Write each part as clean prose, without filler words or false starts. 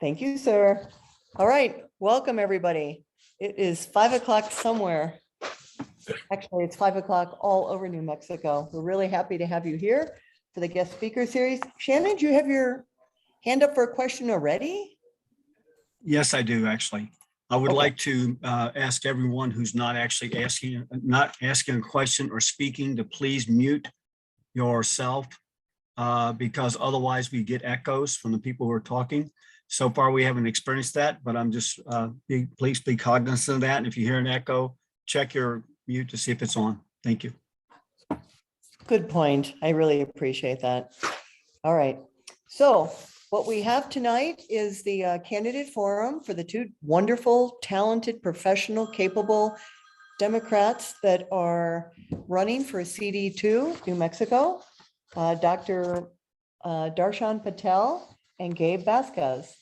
Thank you, sir. All right, welcome, everybody. It is 5 o'clock somewhere. Actually, it's 5 o'clock all over New Mexico. We're really happy to have you here for the guest speaker series. Shannon, do you have your hand up for a question already? Yes, I do, actually. I would Okay. like to ask everyone who's not asking a question or speaking to please mute yourself because otherwise we get echoes from the people who are talking. So far, we haven't experienced that, but I'm just, please be cognizant of that. And if you hear an echo, check your mute to see if it's on. Thank you. Good point. I really appreciate that. All right. So what we have tonight is the candidate forum for the two wonderful, talented, professional, capable Democrats that are running for CD2, New Mexico, Dr. Darshan Patel and Gabe Vasquez.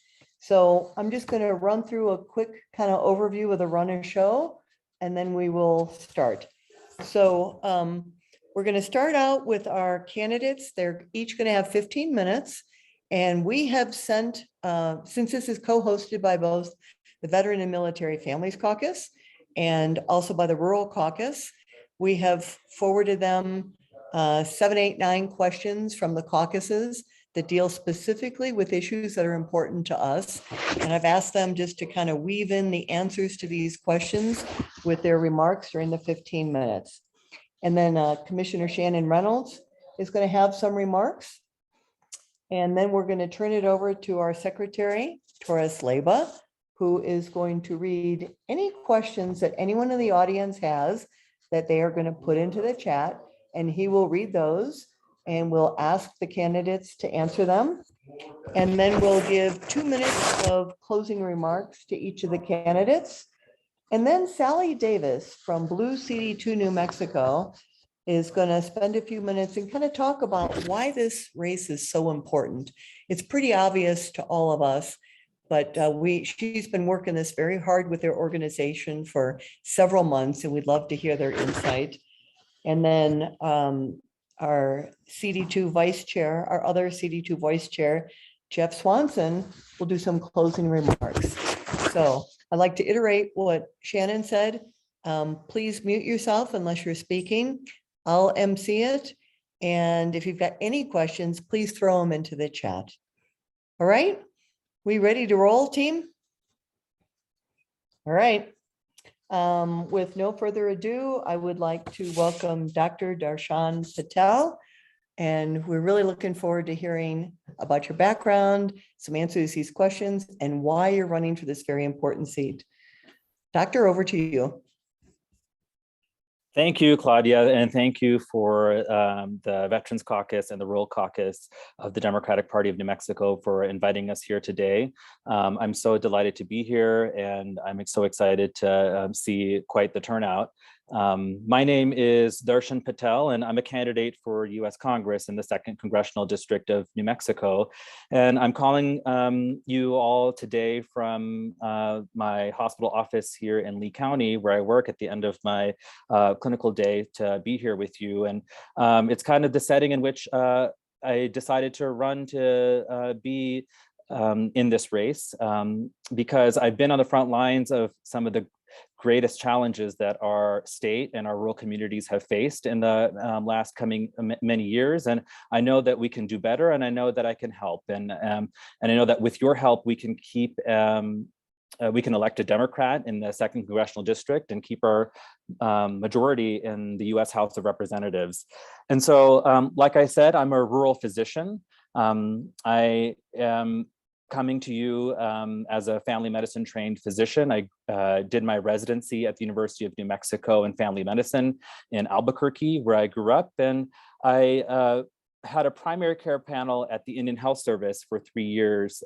So I'm just going to run through a quick kind of overview of the run and show, and then we will start. So we're going to start out with our candidates. They're each going to have 15 minutes. And we have sent, since this is co-hosted by both the Veteran and Military Families Caucus and also by the Rural Caucus, we have forwarded them 7, 8, 9 questions from the caucuses that deal specifically with issues that are important to us. And I've asked them just to kind of weave in the answers to these questions with their remarks during the 15 minutes. And then Commissioner Shannon Reynolds is going to have some remarks. And then we're going to turn it over to our secretary, Torres Leyva, who is going to read any questions that anyone in the audience has that they are going to put into the chat. And he will read those and we'll ask the candidates to answer them. And then we'll give 2 minutes of closing remarks to each of the candidates. And then Sally Davis from Blue CD2 New Mexico is going to spend a few minutes and kind of talk about why this race is so important. It's pretty obvious to all of us, but she's been working this very hard with their organization for several months, and we'd love to hear their insight. And then our CD2 vice chair, our other CD2 vice chair, Jeff Swanson, will do some closing remarks. So I'd like to iterate what Shannon said. Please mute yourself unless you're speaking. I'll MC it. And if you've got any questions, please throw them into the chat. All right, we ready to roll, team? All right. With no further ado, I would like to welcome Dr. Darshan Patel. And we're really looking forward to hearing about your background, some answers to these questions, and why you're running for this very important seat. Doctor, over to you. Thank you, Claudia, and thank you for the Veterans Caucus and the Rural Caucus of the Democratic Party of New Mexico for inviting us here today. I'm so delighted to be here, and I'm so excited to see quite the turnout. My name is Darshan Patel, and I'm a candidate for U.S. Congress in the 2nd Congressional District of New Mexico. And I'm calling you all today from my hospital office here in Lee County, where I work at the end of my clinical day to be here with you. And it's kind of the setting in which I decided to run to be in this race because I've been on the front lines of some of the greatest challenges that our state and our rural communities have faced in the last many years. And I know that we can do better, and I know that I can help. And I know that with your help, we can keep, we can elect a Democrat in the 2nd Congressional District and keep our majority in the U.S. House of Representatives. And so, like I said, I'm a rural physician. I am coming to you as a family medicine trained physician. I did my residency at the University of New Mexico in family medicine in Albuquerque, where I grew up. And I had a primary care panel at the Indian Health Service for 3 years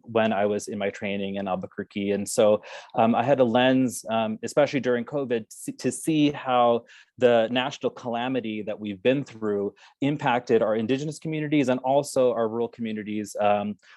when I was in my training in Albuquerque. And so I had a lens, especially during COVID, to see how the national calamity that we've been through impacted our Indigenous communities and also our rural communities,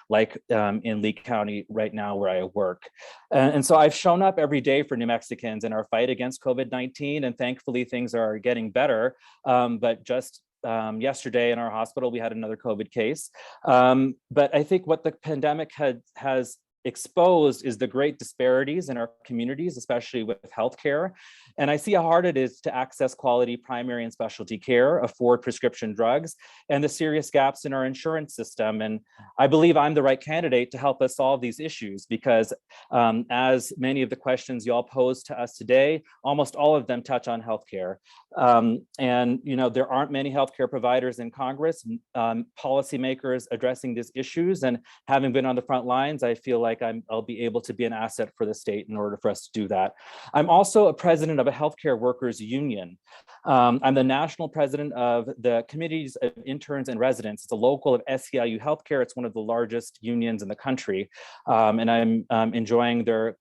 like in Lee County right now where I work. And so I've shown up every day for New Mexicans in our fight against COVID-19, and thankfully things are getting better. But just yesterday in our hospital, we had another COVID case. But I think what the pandemic has exposed is the great disparities in our communities, especially with healthcare. And I see how hard it is to access quality primary and specialty care, afford prescription drugs, and the serious gaps in our insurance system. And I believe I'm the right candidate to help us solve these issues because as many of the questions you all posed to us today, almost all of them touch on healthcare. And there aren't many healthcare providers in Congress, policymakers addressing these issues. And having been on the front lines, I feel like I'll be able to be an asset for the state in order for us to do that. I'm also a president of a healthcare workers union. I'm the national president of the Committees of Interns and Residents. It's a local of SEIU Healthcare. It's one of the largest unions in the country. And I'm enjoying their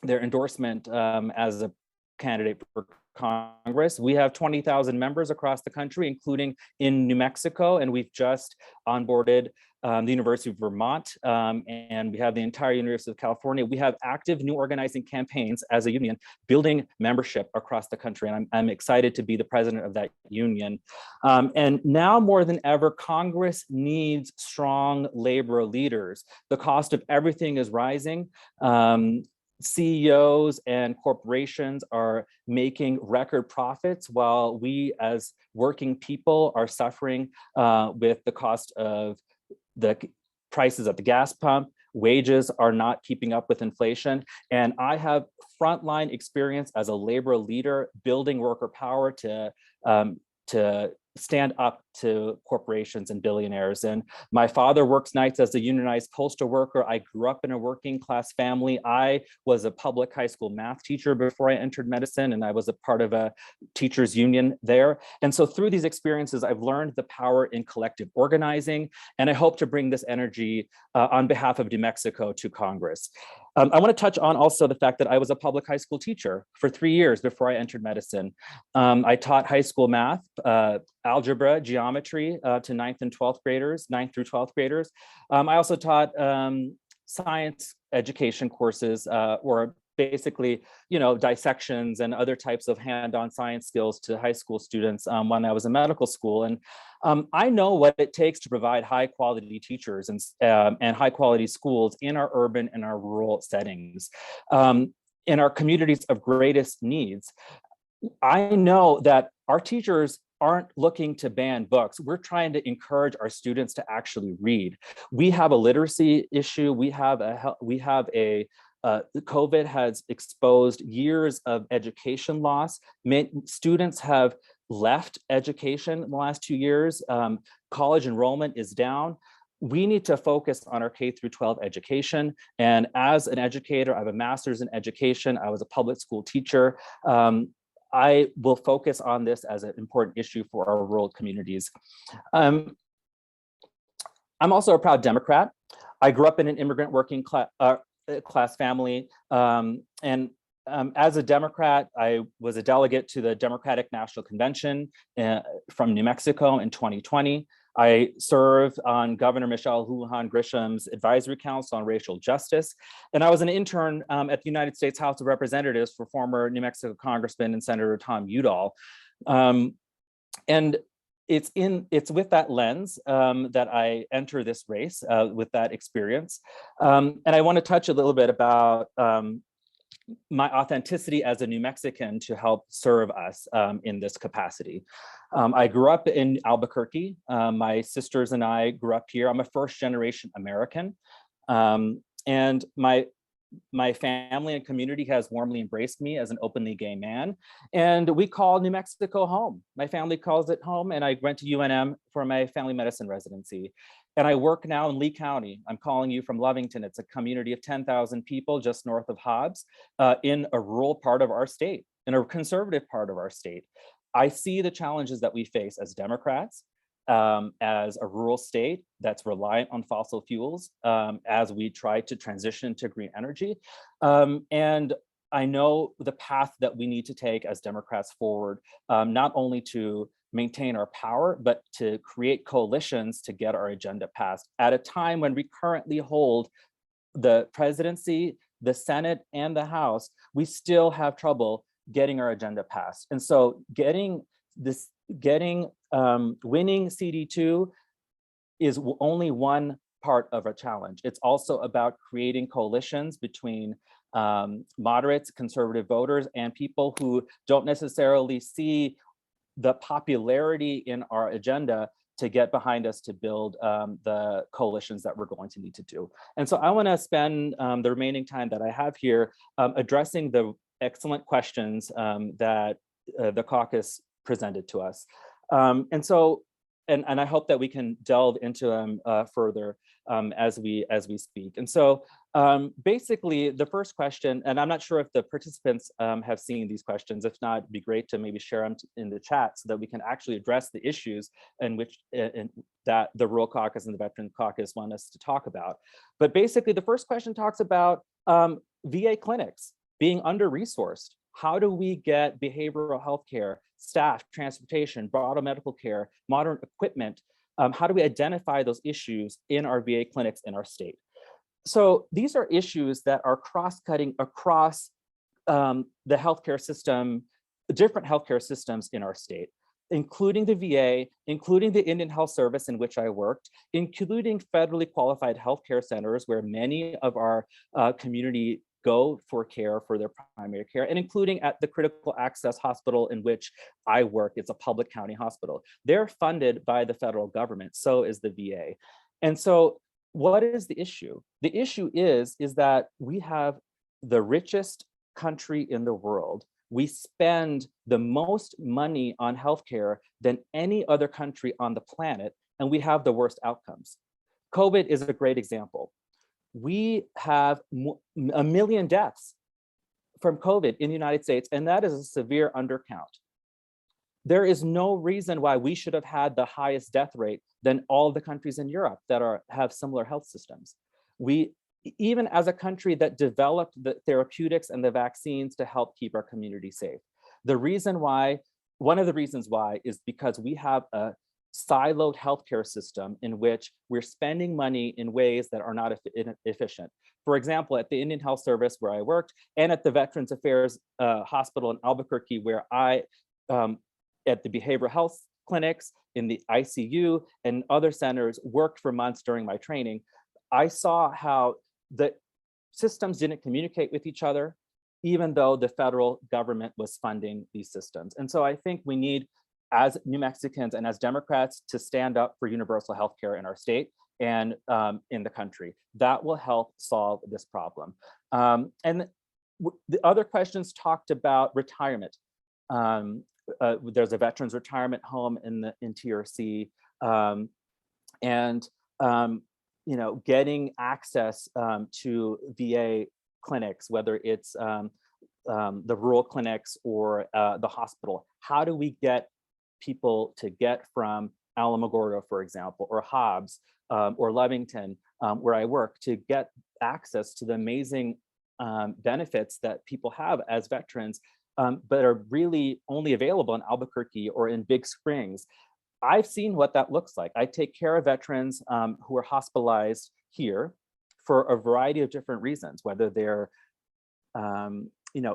endorsement as a candidate for Congress. We have 20,000 members across the country, including in New Mexico, and we've just onboarded the University of Vermont, and we have the entire University of California. We have active new organizing campaigns as a union, building membership across the country, and I'm excited to be the president of that union. And now more than ever, Congress needs strong labor leaders. The cost of everything is rising. CEOs and corporations are making record profits while we as working people are suffering with the cost of the prices at the gas pump. Wages are not keeping up with inflation. And I have frontline experience as a labor leader, building worker power to stand up to corporations and billionaires. And my father works nights as a unionized postal worker. I grew up in a working class family. I was a public high school math teacher before I entered medicine, and I was a part of a teachers union there. And so through these experiences, I've learned the power in collective organizing, and I hope to bring this energy on behalf of New Mexico to Congress. I want to touch on also the fact that I was a public high school teacher for 3 years before I entered medicine. I taught high school math, algebra, geometry to 9th and 12th graders, 9th through 12th graders. I also taught science education courses or basically, dissections and other types of hand-on science skills to high school students when I was in medical school. And I know what it takes to provide high quality teachers and high quality schools in our urban and our rural settings. In our communities of greatest needs, I know that our teachers aren't looking to ban books. We're trying to encourage our students to actually read. We have a literacy issue. We have COVID has exposed years of education loss. Students have left education in the last 2 years. College enrollment is down. We need to focus on our K through 12 education. And as an educator, I have a master's in education. I was a public school teacher. I will focus on this as an important issue for our rural communities. I'm also a proud Democrat. I grew up in an immigrant working class family. As a Democrat, I was a delegate to the Democratic National Convention from New Mexico in 2020. I served on Governor Michelle Houlihan Grisham's Advisory Council on Racial Justice. And I was an intern at the United States House of Representatives for former New Mexico Congressman and Senator Tom Udall. And it's with that lens that I enter this race with that experience. And I want to touch a little bit about my authenticity as a New Mexican to help serve us in this capacity. I grew up in Albuquerque. My sisters and I grew up here. I'm a first generation American. And my family and community has warmly embraced me as an openly gay man. And we call New Mexico home. My family calls it home, and I went to UNM for my family medicine residency. And I work now in Lee County. I'm calling you from Lovington. It's a community of 10,000 people just north of Hobbs in a rural part of our state, in a conservative part of our state. I see the challenges that we face as Democrats, as a rural state that's reliant on fossil fuels, as we try to transition to green energy. And I know the path that we need to take as Democrats forward, not only to maintain our power, but to create coalitions to get our agenda passed at a time when we currently hold the presidency, the Senate, and the House. We still have trouble getting our agenda passed. And so winning CD2 is only one part of a challenge. It's also about creating coalitions between moderates, conservative voters, and people who don't necessarily see the popularity in our agenda to get behind us to build the coalitions that we're going to need to do. And so I want to spend the remaining time that I have here addressing the excellent questions that the caucus presented to us. And I hope that we can delve into them further as we speak. And so basically the first question, and I'm not sure if the participants have seen these questions. If not, it'd be great to maybe share them in the chat so that we can actually address the issues that the Rural Caucus and the Veteran Caucus want us to talk about. But basically the first question talks about VA clinics being under-resourced. How do we get behavioral health care, staff, transportation, broader medical care, modern equipment? How do we identify those issues in our VA clinics in our state? So these are issues that are cross-cutting across the healthcare system, different healthcare systems in our state, including the VA, including the Indian Health Service in which I worked, including federally qualified healthcare centers where many of our community go for care for their primary care, and including at the Critical Access Hospital in which I work. It's a public county hospital. They're funded by the federal government, so is the VA. And so what is the issue? The issue is that we have the richest country in the world. We spend the most money on healthcare than any other country on the planet, and we have the worst outcomes. COVID is a great example. We have 1 million deaths from COVID in the United States, and that is a severe undercount. There is no reason why we should have had the highest death rate than all the countries in Europe that have similar health systems. We, even as a country that developed the therapeutics and the vaccines to help keep our community safe. One of the reasons why is because we have a siloed healthcare system in which we're spending money in ways that are not efficient. For example, at the Indian Health Service where I worked, and at the Veterans Affairs Hospital in Albuquerque, where I, at the behavioral health clinics, in the ICU, and other centers worked for months during my training, I saw how the systems didn't communicate with each other, even though the federal government was funding these systems. And so I think we need, as New Mexicans and as Democrats, to stand up for universal health care in our state and in the country. That will help solve this problem. And the other questions talked about retirement. There's a veterans retirement home in TRC, getting access to VA clinics, whether it's the rural clinics or the hospital. How do we get people to get from Alamogordo, for example, or Hobbs, or Lovington, where I work, to get access to the amazing benefits that people have as veterans, but are really only available in Albuquerque or in Big Springs. I've seen what that looks like. I take care of veterans who are hospitalized here for a variety of different reasons, whether they're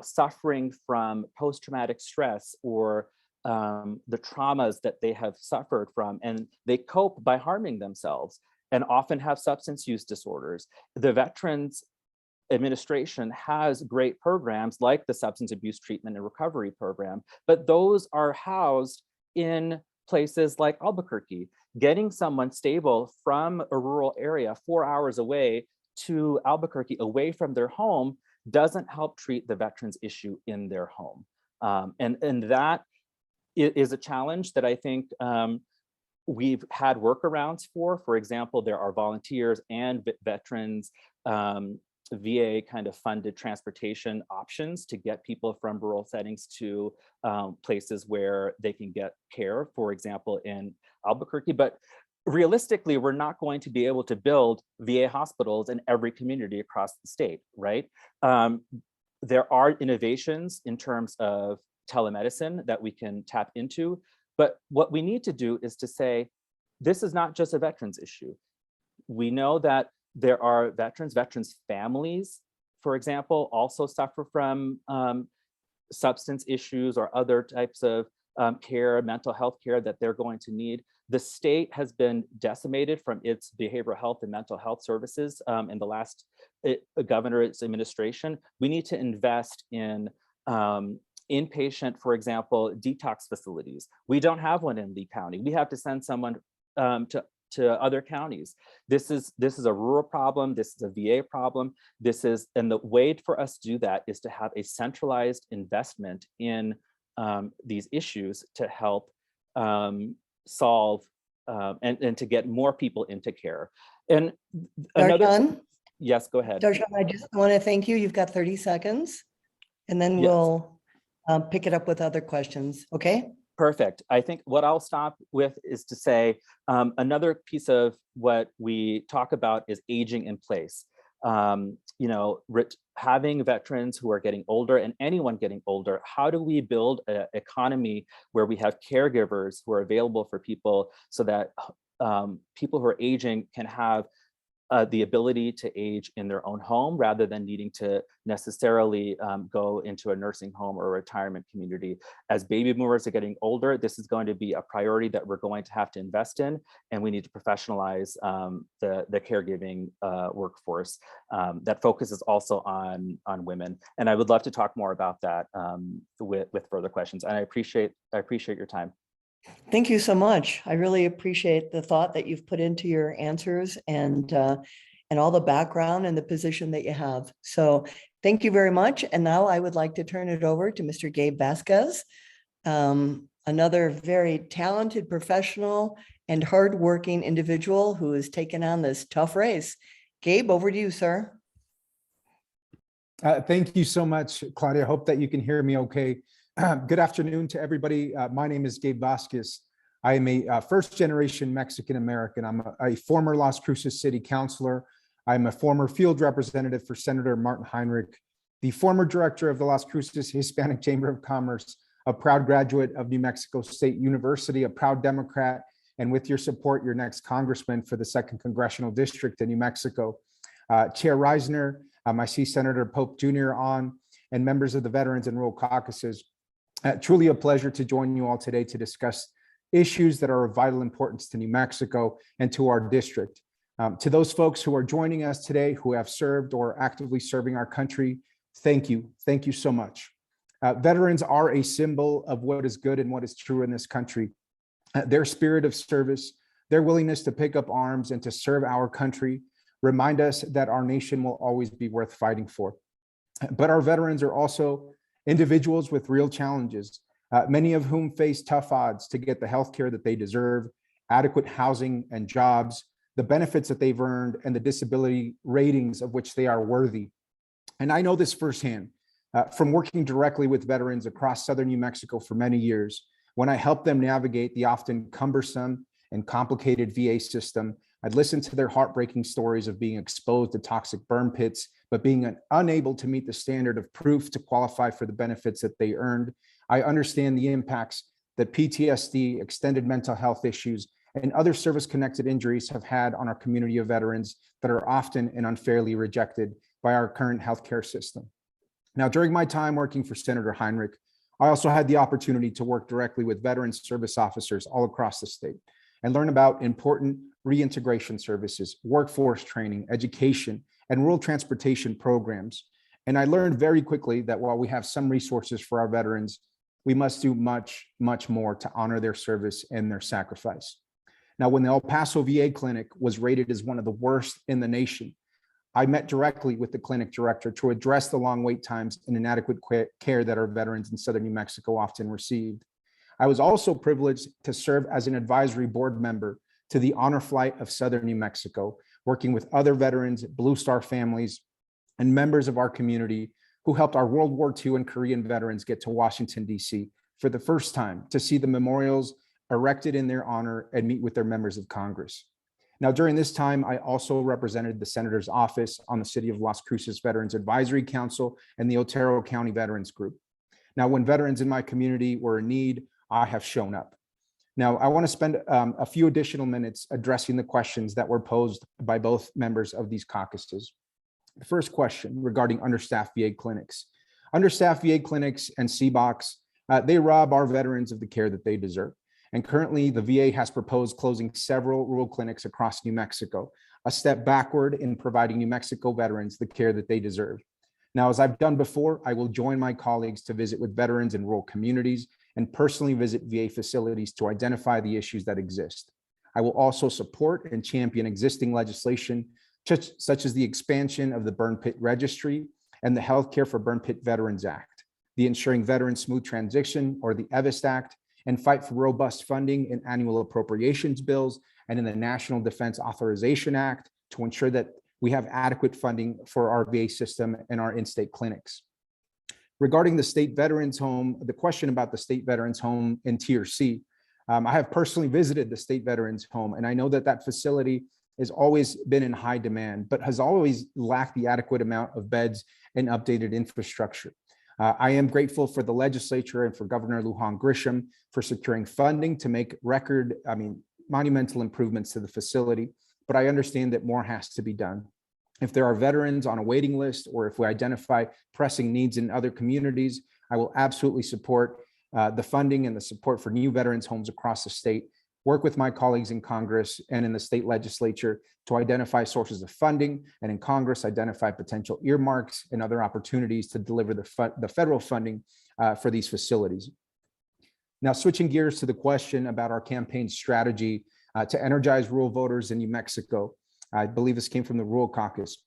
suffering from post-traumatic stress or the traumas that they have suffered from, and they cope by harming themselves and often have substance use disorders. The Veterans Administration has great programs like the Substance Abuse Treatment and Recovery Program, but those are housed in places like Albuquerque. Getting someone stable from a rural area 4 hours away to Albuquerque, away from their home, doesn't help treat the veterans issue in their home. And that is a challenge that I think we've had workarounds for. For example, there are volunteers and veterans VA kind of funded transportation options to get people from rural settings to places where they can get care, for example, in Albuquerque. But realistically, we're not going to be able to build VA hospitals in every community across the state, right? There are innovations in terms of telemedicine that we can tap into, but what we need to do is to say, this is not just a veterans issue. We know that there are veterans families, for example, also suffer from substance issues or other types of care, mental health care that they're going to need. The state has been decimated from its behavioral health and mental health services in the last governor's administration. We need to invest in inpatient, for example, detox facilities. We don't have one in Lee County. We have to send someone to other counties. This is a rural problem. This is a VA problem. And the way for us to do that is to have a centralized investment in these issues to help solve and to get more people into care. And another, Darshan, yes, go ahead. Darshan, I just want to thank you. You've got 30 seconds. And then Yes. we'll pick it up with other questions, okay? Perfect. I think what I'll stop with is to say another piece of what we talk about is aging in place. You know, having veterans who are getting older and anyone getting older, how do we build an economy where we have caregivers who are available for people so that people who are aging can have the ability to age in their own home rather than needing to necessarily go into a nursing home or a retirement community. As baby boomers are getting older, this is going to be a priority that we're going to have to invest in, and we need to professionalize the caregiving workforce that focuses also on women. And I would love to talk more about that with further questions. And I appreciate your time. Thank you so much. I really appreciate the thought that you've put into your answers and all the background and the position that you have. So thank you very much. And now I would like to turn it over to Mr. Gabe Vasquez, another very talented professional and hardworking individual who has taken on this tough race. Gabe, over to you, sir. Thank you so much, Claudia. I hope that you can hear me okay. Good afternoon to everybody. My name is Gabe Vasquez. I am a first-generation Mexican-American. I'm a former Las Cruces City Councilor. I'm a former field representative for Senator Martin Heinrich, the former director of the Las Cruces Hispanic Chamber of Commerce, a proud graduate of New Mexico State University, a proud Democrat, and with your support, your next congressman for the 2nd Congressional District in New Mexico. Chair Reisner, I see Senator Pope Jr. on, and members of the Veterans and Rural Caucuses. Truly a pleasure to join you all today to discuss issues that are of vital importance to New Mexico and to our district. To those folks who are joining us today who have served or are actively serving our country, thank you. Thank you so much. Veterans are a symbol of what is good and what is true in this country. Their spirit of service, their willingness to pick up arms and to serve our country remind us that our nation will always be worth fighting for. But our veterans are also individuals with real challenges, many of whom face tough odds to get the health care that they deserve, adequate housing and jobs, the benefits that they've earned, and the disability ratings of which they are worthy. And I know this firsthand from working directly with veterans across Southern New Mexico for many years. When I help them navigate the often cumbersome and complicated VA system, I'd listen to their heartbreaking stories of being exposed to toxic burn pits, but being unable to meet the standard of proof to qualify for the benefits that they earned. I understand the impacts that PTSD, extended mental health issues, and other service-connected injuries have had on our community of veterans that are often and unfairly rejected by our current healthcare system. Now, during my time working for Senator Heinrich, I also had the opportunity to work directly with veteran service officers all across the state and learn about important reintegration services, workforce training, education, and rural transportation programs. And I learned very quickly that while we have some resources for our veterans, we must do much, much more to honor their service and their sacrifice. Now, when the El Paso VA clinic was rated as one of the worst in the nation, I met directly with the clinic director to address the long wait times and inadequate care that our veterans in Southern New Mexico often received. I was also privileged to serve as an advisory board member to the Honor Flight of Southern New Mexico, working with other veterans, Blue Star families, and members of our community who helped our World War II and Korean veterans get to Washington, D.C. for the first time to see the memorials erected in their honor and meet with their members of Congress. Now, during this time, I also represented the Senator's office on the City of Las Cruces Veterans Advisory Council and the Otero County Veterans Group. Now, when veterans in my community were in need, I have shown up. Now, I want to spend a few additional minutes addressing the questions that were posed by both members of these caucuses. The first question regarding understaffed VA clinics. Understaffed VA clinics and CBOCs, they rob our veterans of the care that they deserve. And currently, the VA has proposed closing several rural clinics across New Mexico, a step backward in providing New Mexico veterans the care that they deserve. Now, as I've done before, I will join my colleagues to visit with veterans in rural communities and personally visit VA facilities to identify the issues that exist. I will also support and champion existing legislation, such as the expansion of the Burn Pit Registry and the Healthcare for Burn Pit Veterans Act, the Ensuring Veterans Smooth Transition, or the EVIST Act, and fight for robust funding in annual appropriations bills and in the National Defense Authorization Act to ensure that we have adequate funding for our VA system and our in-state clinics. Regarding the State Veterans Home, the question about the State Veterans Home in Tier C, I have personally visited the State Veterans Home, and I know that that facility has always been in high demand, but has always lacked the adequate amount of beds and updated infrastructure. I am grateful for the legislature and for Governor Lujan Grisham for securing funding to make monumental improvements to the facility, but I understand that more has to be done. If there are veterans on a waiting list, or if we identify pressing needs in other communities, I will absolutely support the funding and the support for new veterans homes across the state, work with my colleagues in Congress and in the state legislature to identify sources of funding, and in Congress, identify potential earmarks and other opportunities to deliver the federal funding for these facilities. Now, switching gears to the question about our campaign strategy to energize rural voters in New Mexico. I believe this came from the Rural Caucus.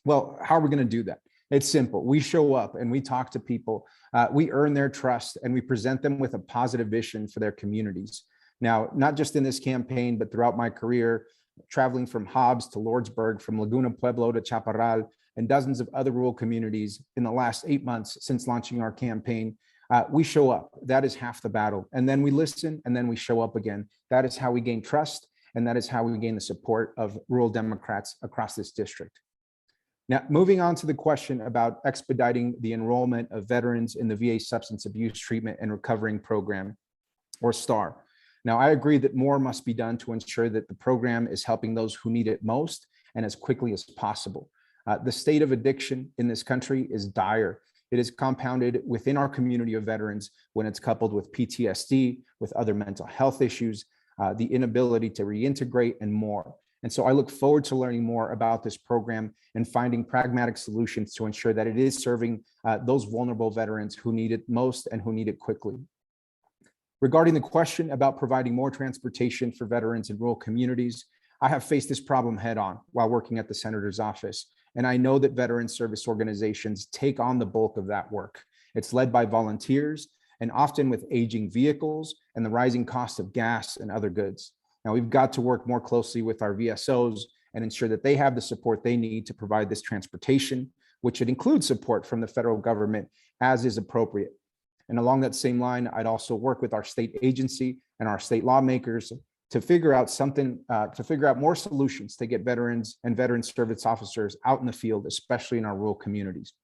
Well, how are we going to do that? It's simple. We show up and we talk to people. We earn their trust and we present them with a positive vision for their communities. Now, not just in this campaign, but throughout my career, traveling from Hobbs to Lordsburg, from Laguna Pueblo to Chaparral, and dozens of other rural communities in the last 8 months since launching our campaign, we show up. That is half the battle. And then we listen, and then we show up again. That is how we gain trust, and that is how we gain the support of rural Democrats across this district. Now, moving on to the question about expediting the enrollment of veterans in the VA Substance Abuse Treatment and Recovering Program, or STAR. Now, I agree that more must be done to ensure that the program is helping those who need it most and as quickly as possible. The state of addiction in this country is dire. It is compounded within our community of veterans when it's coupled with PTSD, with other mental health issues, the inability to reintegrate, and more. And so I look forward to learning more about this program and finding pragmatic solutions to ensure that it is serving those vulnerable veterans who need it most and who need it quickly. Regarding the question about providing more transportation for veterans in rural communities, I have faced this problem head on while working at the senator's office. And I know that veteran service organizations take on the bulk of that work. It's led by volunteers and often with aging vehicles and the rising cost of gas and other goods. Now, we've got to work more closely with our VSOs and ensure that they have the support they need to provide this transportation, which should include support from the federal government as is appropriate. And along that same line, I'd also work with our state agency and our state lawmakers to figure out more solutions to get veterans and veteran service officers out in the field, especially in our rural communities.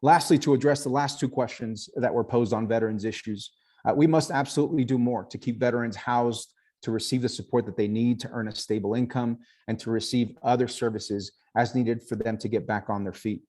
Lastly, to address the last two questions that were posed on veterans issues, we must absolutely do more to keep veterans housed, to receive the support that they need to earn a stable income, and to receive other services as needed for them to get back on their feet.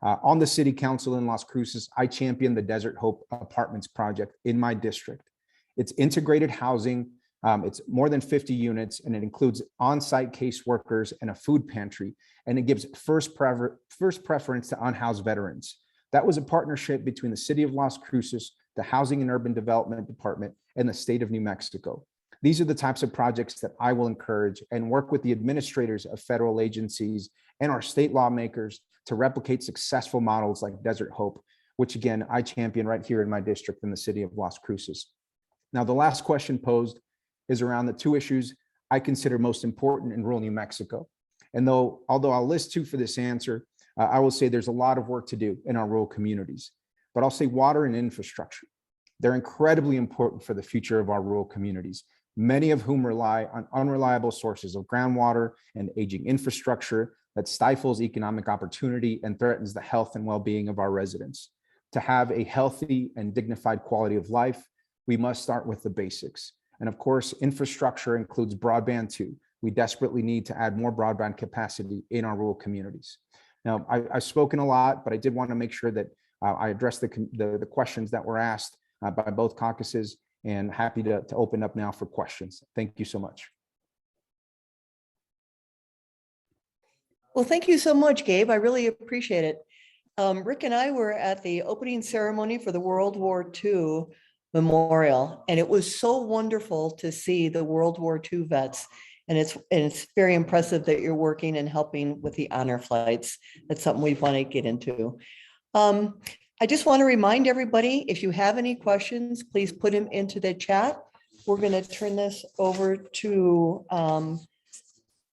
On the city council in Las Cruces, I champion the Desert Hope Apartments project in my district. It's integrated housing. It's more than 50 units, and it includes on-site caseworkers and a food pantry, and it gives first preference to unhoused veterans. That was a partnership between the city of Las Cruces, the Housing and Urban Development Department, and the state of New Mexico. These are the types of projects that I will encourage and work with the administrators of federal agencies and our state lawmakers to replicate successful models like Desert Hope, which again, I champion right here in my district in the city of Las Cruces. Now, the last question posed is around the two issues I consider most important in rural New Mexico. And although I'll list two for this answer, I will say there's a lot of work to do in our rural communities, but I'll say water and infrastructure. They're incredibly important for the future of our rural communities, many of whom rely on unreliable sources of groundwater and aging infrastructure that stifles economic opportunity and threatens the health and well-being of our residents. To have a healthy and dignified quality of life, we must start with the basics. And of course, infrastructure includes broadband too. We desperately need to add more broadband capacity in our rural communities. Now, I've spoken a lot, but I did want to make sure that I addressed the questions that were asked by both caucuses. and happy to open up now for questions. Thank you so much. Well, thank you so much, Gabe. I really appreciate it. Rick and I were at the opening ceremony for the World War II Memorial, and it was so wonderful to see the World War II vets. And it's very impressive that you're working and helping with the honor flights. That's something we want to get into. I just want to remind everybody, if you have any questions, please put them into the chat. We're going to turn this over to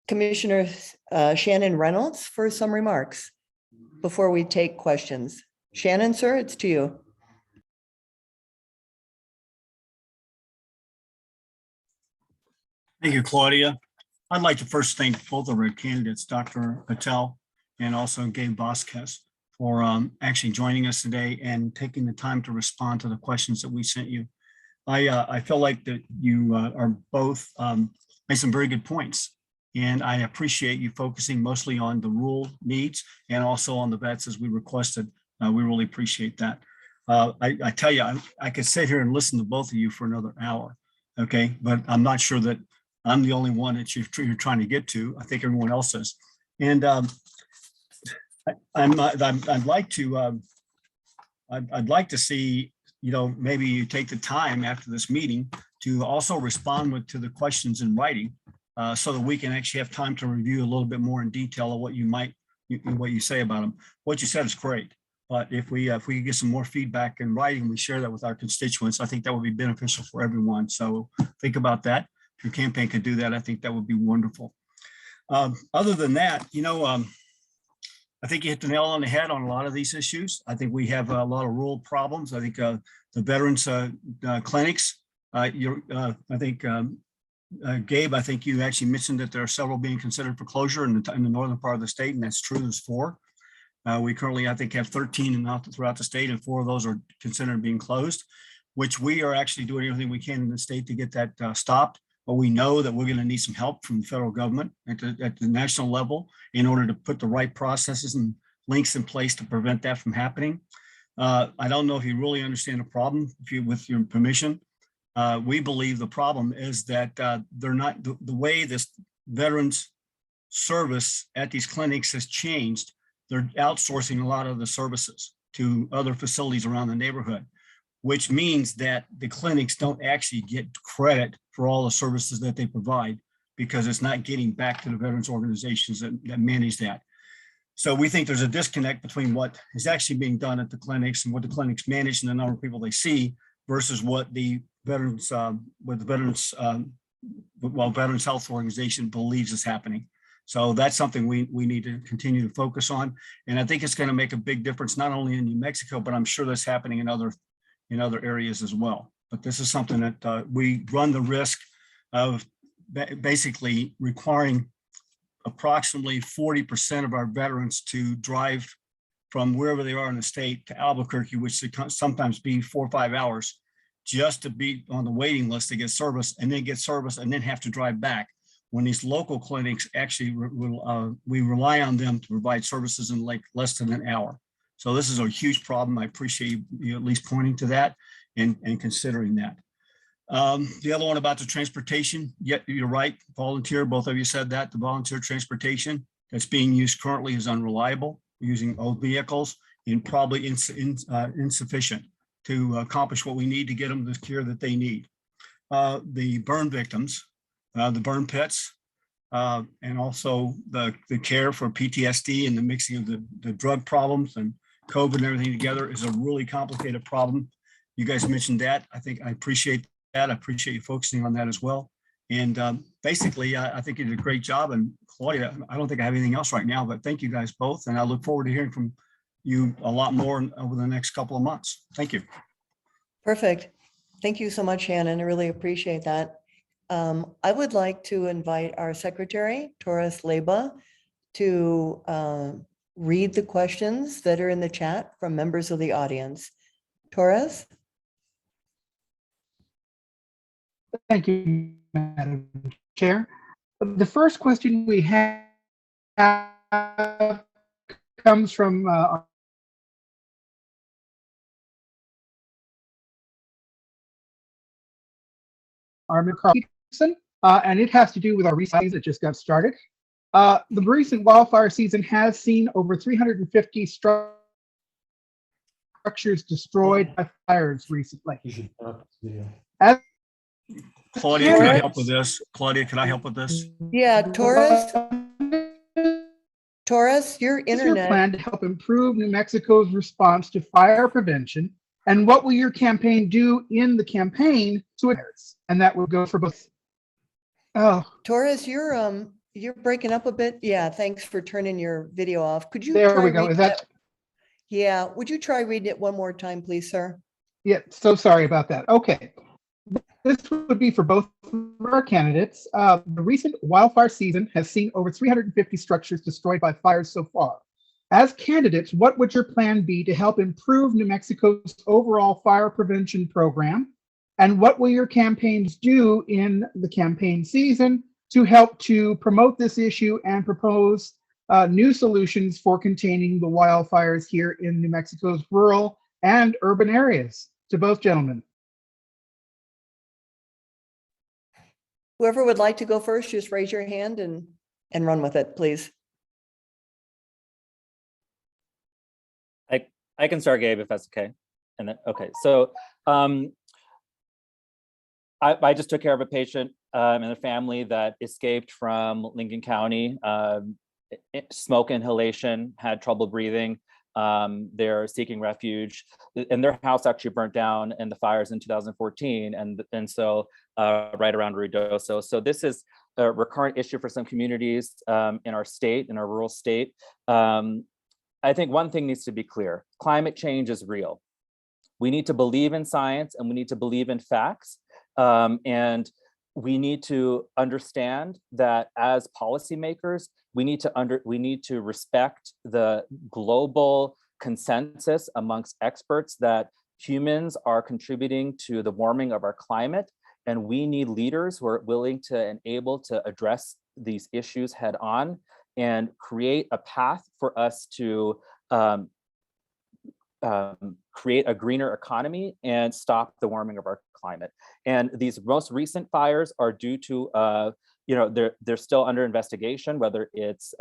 Commissioner Shannon Reynolds for some remarks before we take questions. Shannon, sir, it's to you. Thank you, Claudia. I'd like to first thank both of our candidates, Dr. Patel and also Gabe Vasquez, for actually joining us today and taking the time to respond to the questions that we sent you. I feel like that you are both made some very good points. And I appreciate you focusing mostly on the rural needs and also on the vets as we requested. We really appreciate that. I tell you, I could sit here and listen to both of you for another hour, okay? But I'm not sure that I'm the only one that you're trying to get to. I think everyone else is. And I'd like to see, you know, maybe you take the time after this meeting to also respond to the questions in writing. So that we can actually have time to review a little bit more in detail of what you say about them. What you said is great, but if we could get some more feedback in writing, we share that with our constituents, I think that would be beneficial for everyone. So think about that. If your campaign could do that, I think that would be wonderful. Other than that, you know, I think you hit the nail on the head on a lot of these issues. I think we have a lot of rural problems. I think the veterans clinics, Gabe, I think you actually mentioned that there are several being considered for closure in the northern part of the state, and that's true. There's 4. We currently, I think, have 13 throughout the state, and 4 of those are considered being closed, which we are actually doing everything we can in the state to get that stopped. But we know that we're going to need some help from the federal government at the national level in order to put the right processes and links in place to prevent that from happening. I don't know if you really understand the problem, with your permission. We believe the problem is that they're not the way this veterans service at these clinics has changed. They're outsourcing a lot of the services to other facilities around the neighborhood, which means that the clinics don't actually get credit for all the services that they provide because it's not getting back to the veterans organizations that manage that. So we think there's a disconnect between what is actually being done at the clinics and what the clinics manage and the number of people they see versus what the Veterans Health Organization believes is happening. So that's something we need to continue to focus on. And I think it's going to make a big difference, not only in New Mexico, but I'm sure that's happening in other areas as well. But this is something that we run the risk of basically requiring approximately 40% of our veterans to drive from wherever they are in the state to Albuquerque, which could sometimes be 4 or 5 hours, just to be on the waiting list to get service and then have to drive back. When these local clinics actually, we rely on them to provide services in like less than an hour. So this is a huge problem. I appreciate you at least pointing to that and considering that. The other one about the transportation, yeah, you're right, volunteer, both of you said that, the volunteer transportation that's being used currently is unreliable, using old vehicles and probably insufficient to accomplish what we need to get them the care that they need. The burn victims, the burn pits, and also the care for PTSD and the mixing of the drug problems and COVID and everything together is a really complicated problem. You guys mentioned that. I think I appreciate that. I appreciate you focusing on that as well. And basically, I think you did a great job. And Claudia, I don't think I have anything else right now, but thank you guys both. And I look forward to hearing from you a lot more over the next couple of months. Thank you. Perfect. Thank you so much, Shannon. I really appreciate that. I would like to invite our secretary, Torres Leyba, to read the questions that are in the chat from members of the audience. Torres? Thank you, Madam Chair. The first question we have comes from Armin Carl Peterson, and it has to do with our recent that just got started. The recent wildfire season has seen over 350 structures destroyed by fires recently. As Claudia, can I help with this? Claudia, can I help with this? Yeah, Torres, your What is your internet. plan to help improve New Mexico's response to fire prevention? And what will your campaign do in the campaign to fires? And that would go for both. Oh, Torres, you're breaking up a bit. Yeah, thanks for turning your video off. Could you there try we go. reading Is that, Yeah, would you try reading it one more time, please, sir? yeah, so sorry about that. Okay. This would be for both of our candidates. The recent wildfire season has seen over 350 structures destroyed by fires so far. As candidates, what would your plan be to help improve New Mexico's overall fire prevention program? And what will your campaigns do in the campaign season to help to promote this issue and propose new solutions for containing the wildfires here in New Mexico's rural and urban areas? To both gentlemen. Whoever would like to go first, just raise your hand and run with it, please. I can start, Gabe, if that's okay. And then, okay, so I just took care of a patient and a family that escaped from Lincoln County, smoke inhalation, had trouble breathing. They're seeking refuge, and their house actually burnt down in the fires in 2014, and so right around Ruidoso. So this is a recurrent issue for some communities in our state, in our rural state. I think one thing needs to be clear: climate change is real. We need to believe in science, and we need to believe in facts, and we need to understand that as policymakers, we need to respect the global consensus amongst experts that humans are contributing to the warming of our climate, and we need leaders who are willing to and able to address these issues head on and create a path for us to create a greener economy and stop the warming of our climate. And these most recent fires are due to, they're still under investigation, whether it's,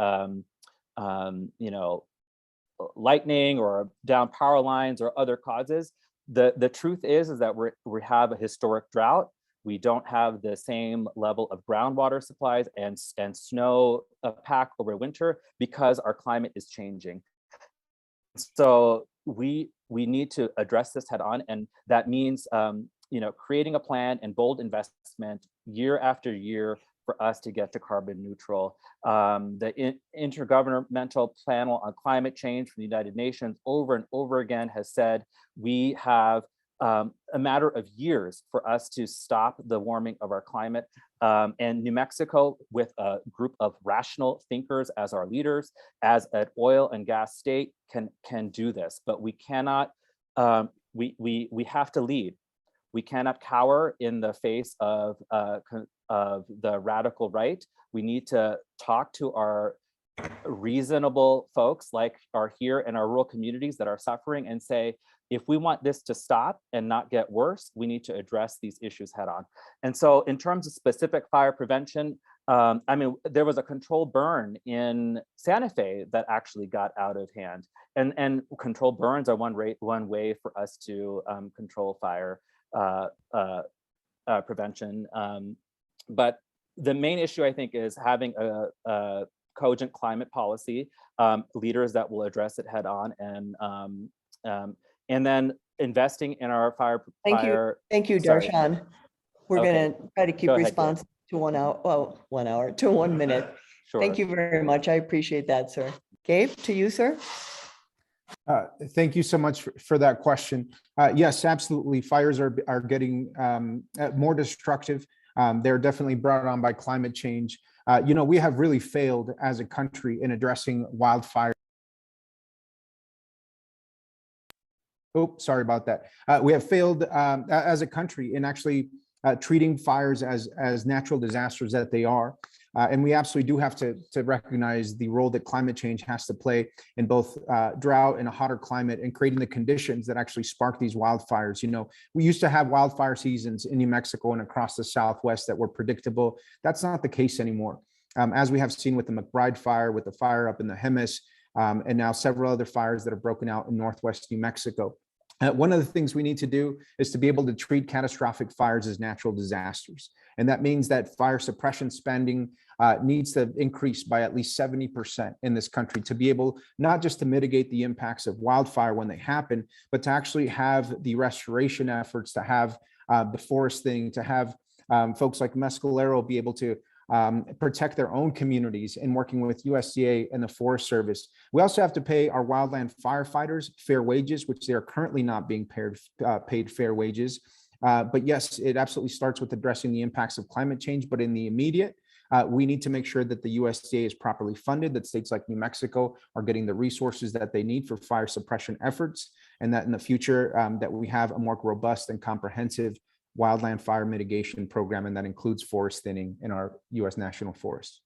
lightning or down power lines or other causes. The truth is that we have a historic drought. We don't have the same level of groundwater supplies and snow pack over winter because our climate is changing. So we need to address this head on, and that means creating a plan and bold investment year after year for us to get to carbon neutral. The Intergovernmental Panel on Climate Change from the United Nations over and over again has said we have a matter of years for us to stop the warming of our climate. And New Mexico, with a group of rational thinkers as our leaders, as an oil and gas state, can do this. But we cannot. We have to lead. We cannot cower in the face of the radical right. We need to talk to our reasonable folks like are here in our rural communities that are suffering and say, if we want this to stop and not get worse, we need to address these issues head on. And so in terms of specific fire prevention, there was a controlled burn in Santa Fe that actually got out of hand. And controlled burns are one way for us to control fire prevention. But the main issue, I think, is having a cogent climate policy, leaders that will address it head on, and then investing in our fire. Thank you, Sorry. Darshan. We're Okay. going to try to keep Go ahead, response to 1 hour, well, 1 hour to 1 minute. Sure. Thank you very much. I appreciate that, sir. Gabe, to you, sir. Thank you so much for that question. Yes, absolutely. Fires are getting more destructive. They're definitely brought on by climate change. We have really failed as a country in addressing wildfire. Oh, sorry about that. We have failed as a country in actually treating fires as natural disasters that they are. And we absolutely do have to recognize the role that climate change has to play in both drought and a hotter climate and creating the conditions that actually spark these wildfires. You know, we used to have wildfire seasons in New Mexico and across the Southwest that were predictable. That's not the case anymore. As we have seen with the McBride fire, with the fire up in the Jemez, and now several other fires that have broken out in Northwest New Mexico. One of the things we need to do is to be able to treat catastrophic fires as natural disasters. And that means that fire suppression spending needs to increase by at least 70% in this country to be able not just to mitigate the impacts of wildfire when they happen, but to actually have the restoration efforts, to have the foresting, to have folks like Mescalero be able to protect their own communities in working with USDA and the Forest Service. We also have to pay our wildland firefighters fair wages, which they are currently not being paid fair wages. But yes, it absolutely starts with addressing the impacts of climate change. But in the immediate, we need to make sure that the USDA is properly funded, that states like New Mexico are getting the resources that they need for fire suppression efforts, and that in the future that we have a more robust and comprehensive wildland fire mitigation program, and that includes forest thinning in our U.S. national forests.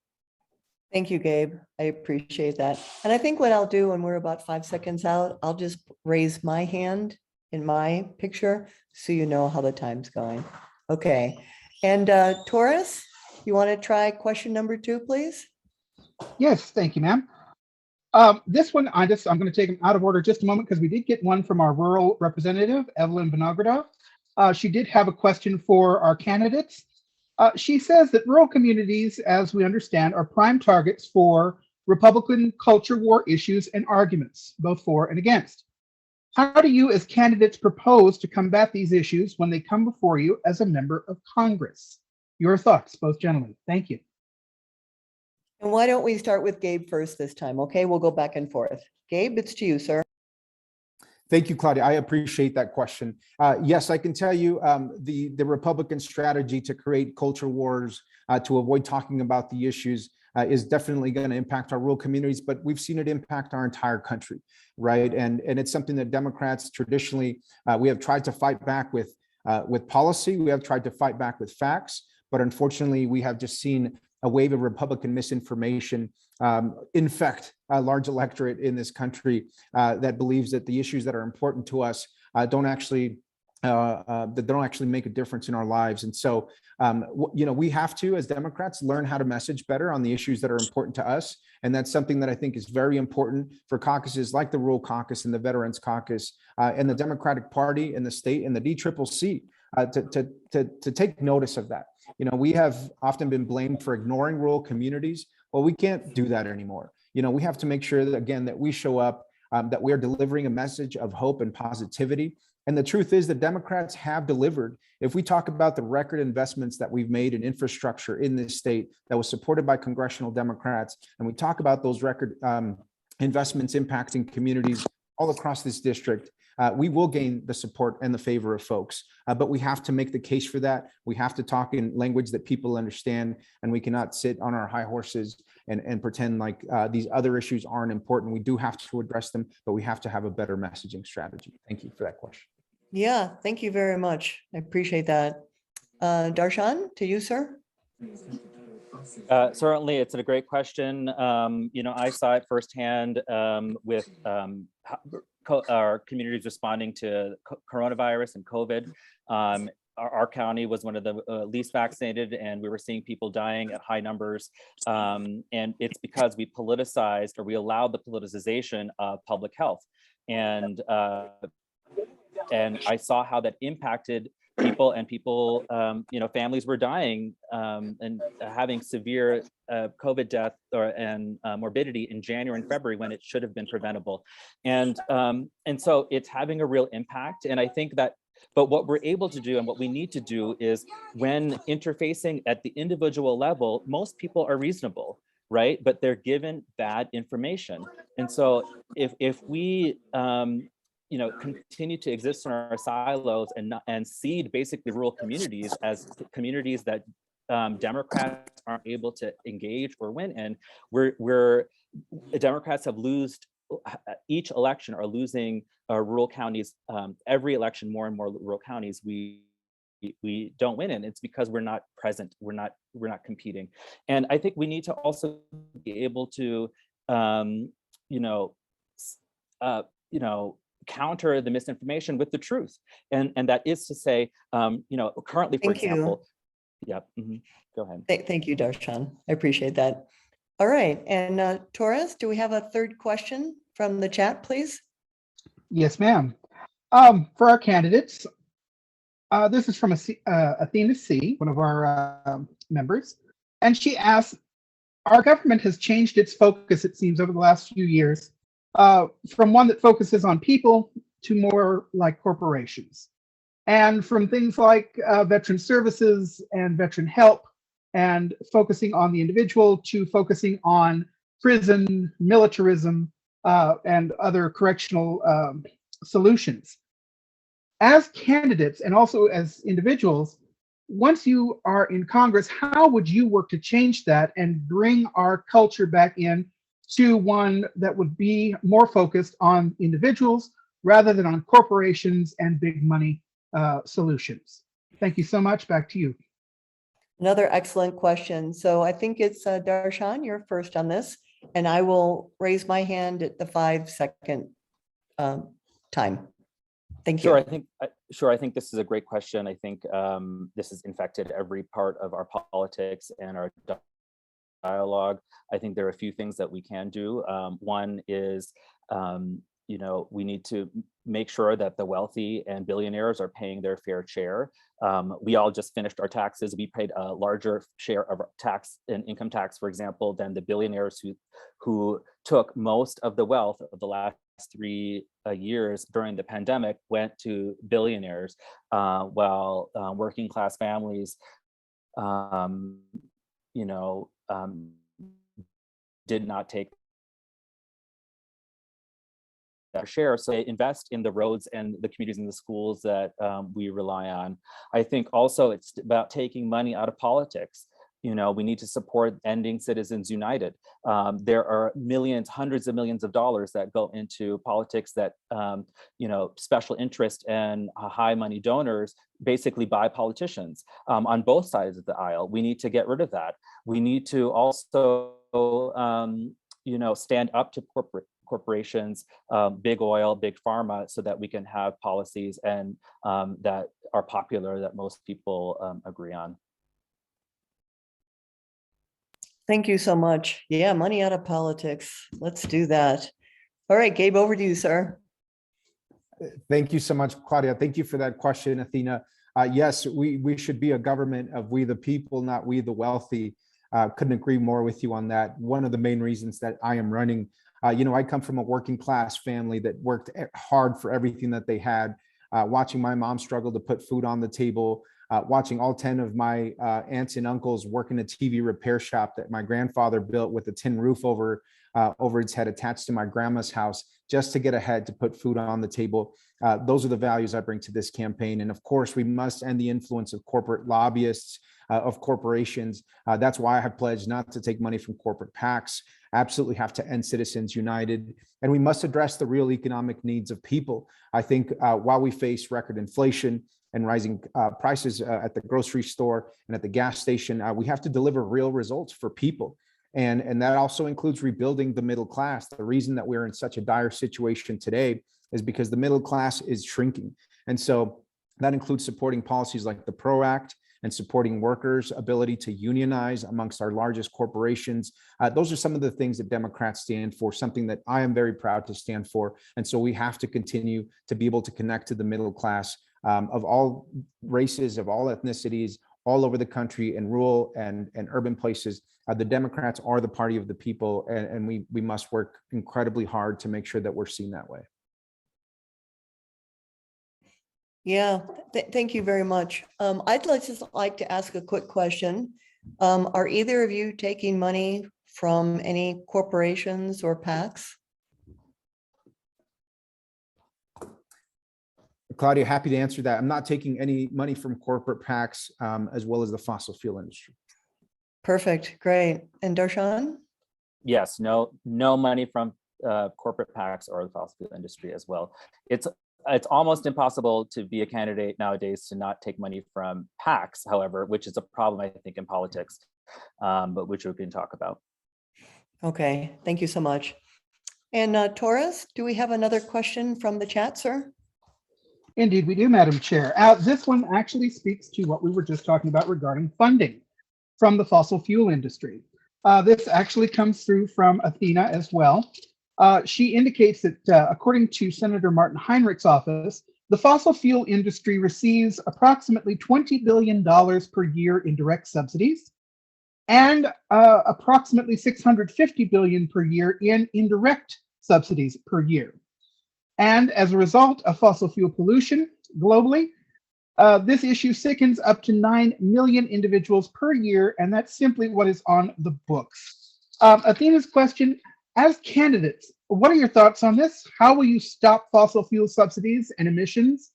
Thank you, Gabe. I appreciate that. And I think what I'll do when we're about 5 seconds out, I'll just raise my hand in my picture so you know how the time's going. Okay. And Taurus, you want to try question number 2, please? Yes, thank you, ma'am. This one, I'm going to take them out of order just a moment because we did get one from our rural representative, Evelyn Vinograd. She did have a question for our candidates. She says that rural communities, as we understand, are prime targets for Republican culture war issues and arguments, both for and against. How do you as candidates propose to combat these issues when they come before you as a member of Congress? Your thoughts, both gentlemen. Thank you. And why don't we start with Gabe first this time? Okay, we'll go back and forth. Gabe, it's to you, sir. Thank you, Claudia. I appreciate that question. Yes, I can tell you the Republican strategy to create culture wars, to avoid talking about the issues is definitely going to impact our rural communities, but we've seen it impact our entire country, right? And it's something that Democrats traditionally, we have tried to fight back with policy. We have tried to fight back with facts, but unfortunately we have just seen a wave of Republican misinformation infect a large electorate in this country that believes that the issues that are important to us don't actually make a difference in our lives. And so, you know, we have to, as Democrats, learn how to message better on the issues that are important to us. And that's something that I think is very important for caucuses like the Rural Caucus and the Veterans Caucus and the Democratic Party in the state and the DCCC to take notice of that. You know, we have often been blamed for ignoring rural communities. Well, we can't do that anymore. You know, we have to make sure that, again, that we show up, that we are delivering a message of hope and positivity. And the truth is that Democrats have delivered. If we talk about the record investments that we've made in infrastructure in this state that was supported by congressional Democrats, and we talk about those record investments impacting communities all across this district, we will gain the support and the favor of folks. But we have to make the case for that. We have to talk in language that people understand, and we cannot sit on our high horses and pretend like these other issues aren't important. We do have to address them, but we have to have a better messaging strategy. Thank you for that question. Yeah, thank you very much. I appreciate that. Darshan, to you, sir. Certainly, it's a great question. You know, I saw it firsthand with our communities responding to coronavirus and COVID. Our county was one of the least vaccinated, and we were seeing people dying at high numbers. And it's because we politicized, or we allowed the politicization of public health. And I saw how that impacted people, and people, you know, families were dying and having severe COVID death and morbidity in January and February when it should have been preventable. And so it's having a real impact. And I think that, but what we're able to do and what we need to do is, when interfacing at the individual level, most people are reasonable, right? But they're given bad information. And so if we, you know, continue to exist in our silos and seed basically rural communities as communities that Democrats aren't able to engage or win in, Democrats have lost each election, are losing rural counties. Every election, more and more rural counties. We we don't win, and it's because we're not present, we're not competing. And I think we need to also be able to you know s- you know counter the misinformation with the truth, and that is to say, currently, for Thank you. example, go ahead. Thank you, Darshan. I appreciate that. All right, and Torres, do we have a third question from the chat, please? Yes, ma'am. For our candidates, this is from Athena C, one of our members, and she asks, our government has changed its focus, it seems, over the last few years, from one that focuses on people to more like corporations. And from things like veteran services and veteran help and focusing on the individual to focusing on prison, militarism, and other correctional solutions. As candidates and also as individuals, once you are in Congress, how would you work to change that and bring our culture back in to one that would be more focused on individuals rather than on corporations and big money solutions? Thank you so much. Back to you. Another excellent question. So I think it's Darshan, you're first on this, and I will raise my hand at the 5-second time. Thank Sure, you. I think this is a great question. I think this has infected every part of our politics and our dialogue. I think there are a few things that we can do. One is, we need to make sure that the wealthy and billionaires are paying their fair share. We all just finished our taxes. We paid a larger share of tax and income tax, for example, than the billionaires who took most of the wealth of the last 3 years during the pandemic went to billionaires, while working class families, did not take that share. So they invest in the roads and the communities and the schools that we rely on. I think also it's about taking money out of politics. We need to support ending Citizens United. There are millions, hundreds of millions of dollars that go into politics that, special interest and high money donors basically buy politicians on both sides of the aisle. We need to get rid of that. We need to also, stand up to corporations, big oil, big pharma, so that we can have policies and that are popular, that most people agree on. Thank you so much. Yeah, money out of politics. Let's do that. All right, Gabe, over to you, sir. Thank you so much, Claudia. Thank you for that question, Athena. Yes, we should be a government of we the people, not we the wealthy. Couldn't agree more with you on that. One of the main reasons that I am running, I come from a working class family that worked hard for everything that they had, watching my mom struggle to put food on the table, watching all 10 of my aunts and uncles work in a TV repair shop that my grandfather built with a tin roof over its head attached to my grandma's house just to get ahead to put food on the table. Those are the values I bring to this campaign. And of course, we must end the influence of corporate lobbyists, of corporations. That's why I have pledged not to take money from corporate PACs. Absolutely have to end Citizens United. And we must address the real economic needs of people. I think while we face record inflation and rising prices at the grocery store and at the gas station, we have to deliver real results for people. And that also includes rebuilding the middle class. The reason that we're in such a dire situation today is because the middle class is shrinking. And so that includes supporting policies like the PRO Act and supporting workers' ability to unionize amongst our largest corporations. Those are some of the things that Democrats stand for, something that I am very proud to stand for. And so we have to continue to be able to connect to the middle class of all races, of all ethnicities, all over the country, in rural and urban places. The Democrats are the party of the people, and we must work incredibly hard to make sure that we're seen that way. Yeah, thank you very much. I'd just like to ask a quick question. Are either of you taking money from any corporations or PACs? Claudia, happy to answer that. I'm not taking any money from corporate PACs as well as the fossil fuel industry. Perfect, great. And Darshan? Yes, no money from corporate PACs or the fossil fuel industry as well. It's it's almost impossible to be a candidate nowadays to not take money from PACs, however, which is a problem, I think, in politics, but which we can talk about. Okay, thank you so much. And Torres, do we have another question from the chat, sir? Indeed, we do, Madam Chair. This one actually speaks to what we were just talking about regarding funding from the fossil fuel industry. This actually comes through from Athena as well. She indicates that according to Senator Martin Heinrich's office, the fossil fuel industry receives approximately $20 billion per year in direct subsidies and approximately $650 billion per year in indirect subsidies per year. And as a result of fossil fuel pollution globally, this issue sickens up to 9 million individuals per year, and that's simply what is on the books. Athena's question, as candidates, what are your thoughts on this? How will you stop fossil fuel subsidies and emissions,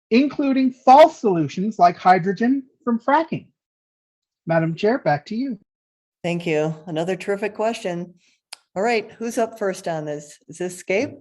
including false solutions like hydrogen from fracking? Madam Chair, back to you. Thank you. Another terrific question. All right, who's up first on this? Is this Gabe?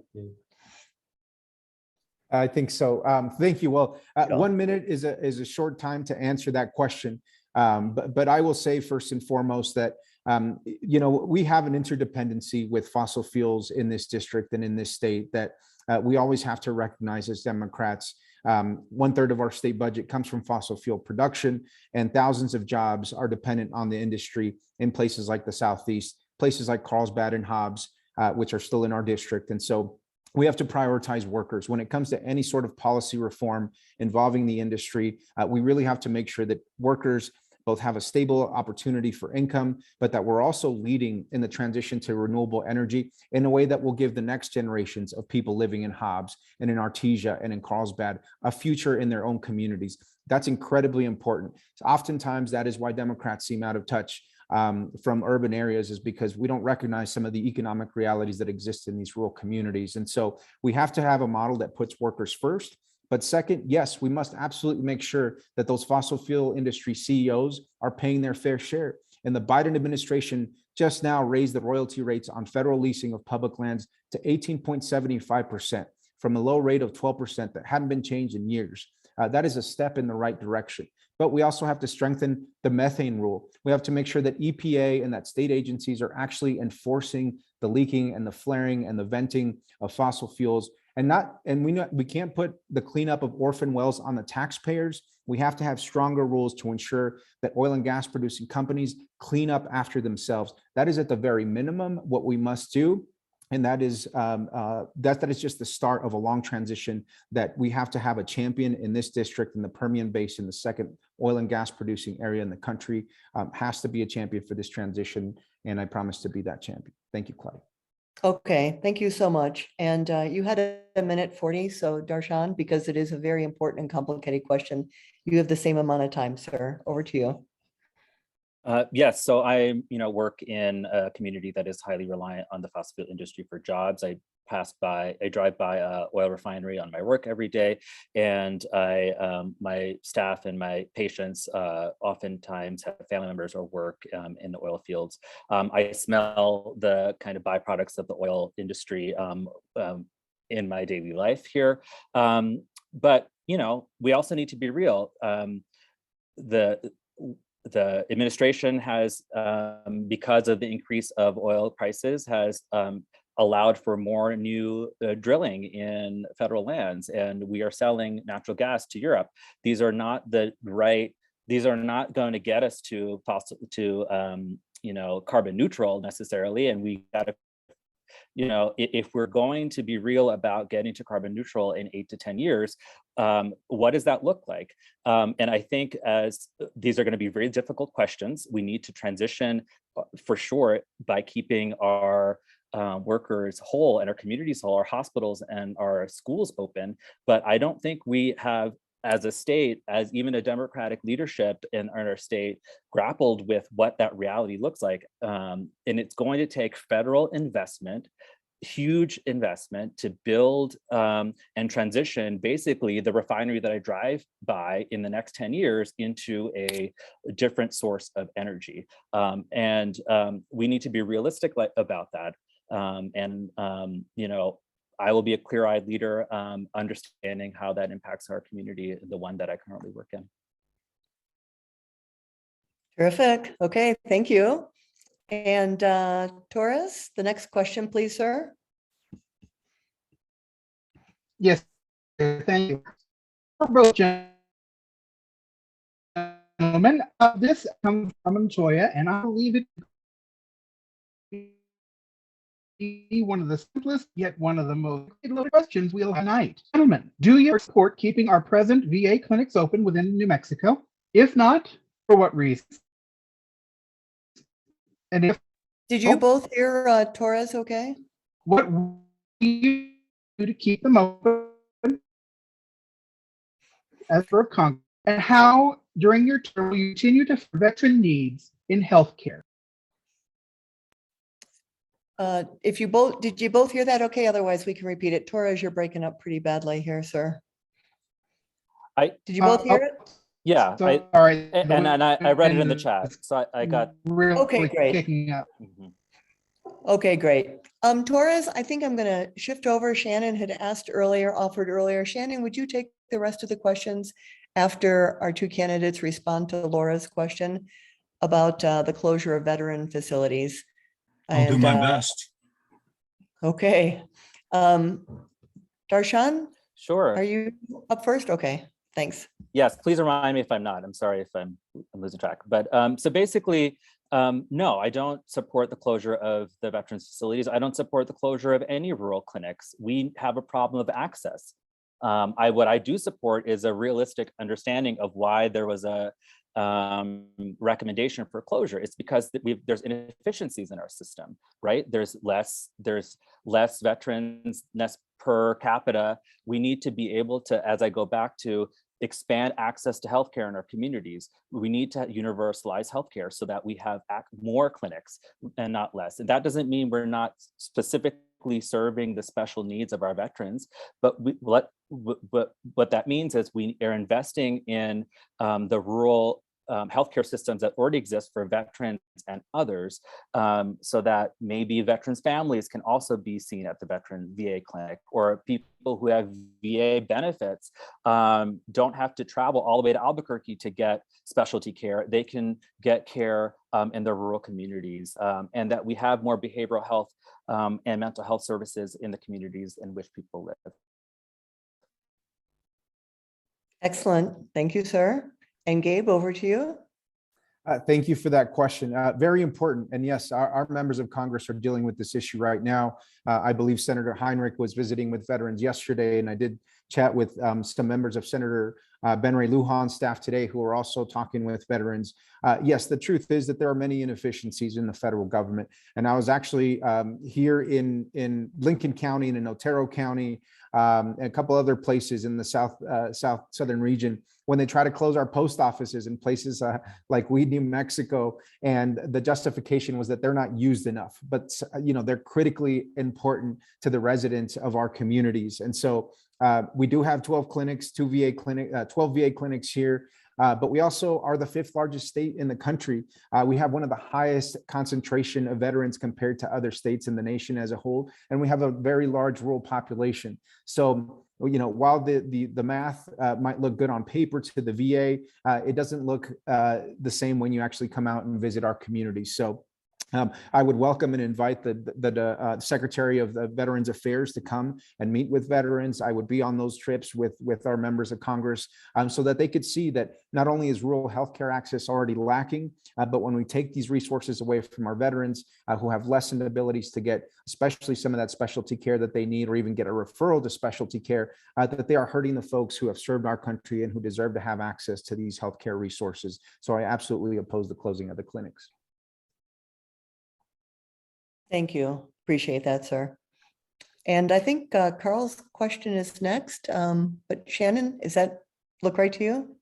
I think so. Thank you. Well, Sure. 1 minute is a short time to answer that question. But I will say first and foremost that we have an interdependency with fossil fuels in this district and in this state that we always have to recognize as Democrats. 1/3 of our state budget comes from fossil fuel production, and thousands of jobs are dependent on the industry in places like the Southeast, places like Carlsbad and Hobbs, which are still in our district. And so we have to prioritize workers. When it comes to any sort of policy reform involving the industry, we really have to make sure that workers both have a stable opportunity for income, but that we're also leading in the transition to renewable energy in a way that will give the next generations of people living in Hobbs and in Artesia and in Carlsbad a future in their own communities. That's incredibly important. So oftentimes that is why Democrats seem out of touch from urban areas, is because we don't recognize some of the economic realities that exist in these rural communities. And so we have to have a model that puts workers first. But second, yes, we must absolutely make sure that those fossil fuel industry CEOs are paying their fair share. And the Biden administration just now raised the royalty rates on federal leasing of public lands to 18.75% from a low rate of 12% that hadn't been changed in years. That is a step in the right direction. But we also have to strengthen the methane rule. We have to make sure that EPA and that state agencies are actually enforcing the leaking and the flaring and the venting of fossil fuels. And we can't put the cleanup of orphan wells on the taxpayers. We have to have stronger rules to ensure that oil and gas producing companies clean up after themselves. That is at the very minimum what we must do. And that is just the start of a long transition that we have to have a champion in this district, in the Permian Basin, the second oil and gas producing area in the country, has to be a champion for this transition. And I promise to be that champion. Thank you, Claudia. Okay, thank you so much. And you had a minute 40, so Darshan, because it is a very important and complicated question, you have the same amount of time, sir. Over to you. Yes, so I work in a community that is highly reliant on the fossil fuel industry for jobs. I drive by a oil refinery on my work every day, and my staff and my patients oftentimes have family members or work in the oil fields. I smell the kind of byproducts of the oil industry in my daily life here. But we also need to be real. The administration has, because of the increase of oil prices, has allowed for more new drilling in federal lands, and we are selling natural gas to Europe. These are not going to get us to carbon neutral necessarily, and we got to, if we're going to be real about getting to carbon neutral in 8 to 10 years, what does that look like? And I think as these are going to be very difficult questions, we need to transition for sure by keeping our workers whole and our communities whole, our hospitals and our schools open. But I don't think we have, as a state, as even a Democratic leadership in our state, grappled with what that reality looks like. And it's going to take federal investment, huge investment, to build and transition basically the refinery that I drive by in the next 10 years into a different source of energy. And we need to be realistic about that. I will be a clear-eyed leader, understanding how that impacts our community, the one that I currently work in. Terrific. Okay, thank you. And Torres, the next question, please, sir. Yes, thank you. Both gentlemen, this comes from Montoya, and I believe it be one of the simplest yet one of the most loaded questions we'll have tonight. Gentlemen, do you support keeping our present VA clinics open within New Mexico? If not, for what reasons? And if Did you Oh. both hear Torres okay? what do you do to keep them open as per Congress? And how, during your term, will you continue to fund veteran needs in healthcare? If you both, did you both hear that okay? Otherwise, we can repeat it. Torres, you're breaking up pretty badly here, sir. Did you both hear it? Yeah, Sorry. and I read it in the chat, so I got. Really Okay, great. picking up. Mhm. Okay, great. Torres, I think I'm gonna shift over. Shannon had asked earlier, offered earlier. Shannon, would you take the rest of the questions after our two candidates respond to Laura's question about the closure of veteran facilities? I'll do And, my best. Okay. Darshan, Sure. are you up first? Okay, thanks. Yes, please remind me if I'm not. I'm sorry if I'm losing track. But so basically, no, I don't support the closure of the veterans facilities. I don't support the closure of any rural clinics. We have a problem of access. What I do support is a realistic understanding of why there was a recommendation for closure. It's because there's inefficiencies in our system, right? There's less veterans, less per capita. We need to be able to, as I go back to, expand access to healthcare in our communities. We need to universalize healthcare so that we have more clinics and not less. And that doesn't mean we're not specifically serving the special needs of our veterans, but what that means is we are investing in the rural healthcare systems that already exist for veterans and others, so that maybe veterans' families can also be seen at the veteran VA clinic, or people who have VA benefits don't have to travel all the way to Albuquerque to get specialty care. They can get care in their rural communities, and that we have more behavioral health and mental health services in the communities in which people live. Excellent. Thank you, sir. And Gabe, over to you. Thank you for that question. Very important. And yes, our members of Congress are dealing with this issue right now. I believe Senator Heinrich was visiting with veterans yesterday, and I did chat with some members of Senator Ben Ray Lujan's staff today who are also talking with veterans. Yes, the truth is that there are many inefficiencies in the federal government. And I was actually here in Lincoln County and in Otero County, and a couple other places in the southern region, when they try to close our post offices in places like Weed, New Mexico, and the justification was that they're not used enough, but they're critically important to the residents of our communities. And so we do have 12 VA clinics here, but we also are the 5th largest state in the country. We have one of the highest concentration of veterans compared to other states in the nation as a whole, and we have a very large rural population. So while the math might look good on paper to the VA, it doesn't look the same when you actually come out and visit our communities. So I would welcome and invite the Secretary of the Veterans Affairs to come and meet with veterans. I would be on those trips with our members of Congress, so that they could see that not only is rural healthcare access already lacking, but when we take these resources away from our veterans who have lessened abilities to get especially some of that specialty care that they need, or even get a referral to specialty care, that they are hurting the folks who have served our country and who deserve to have access to these healthcare resources. So I absolutely oppose the closing of the clinics. Thank you. Appreciate that, sir. And I think Carl's question is next. But Shannon, does that look right to you?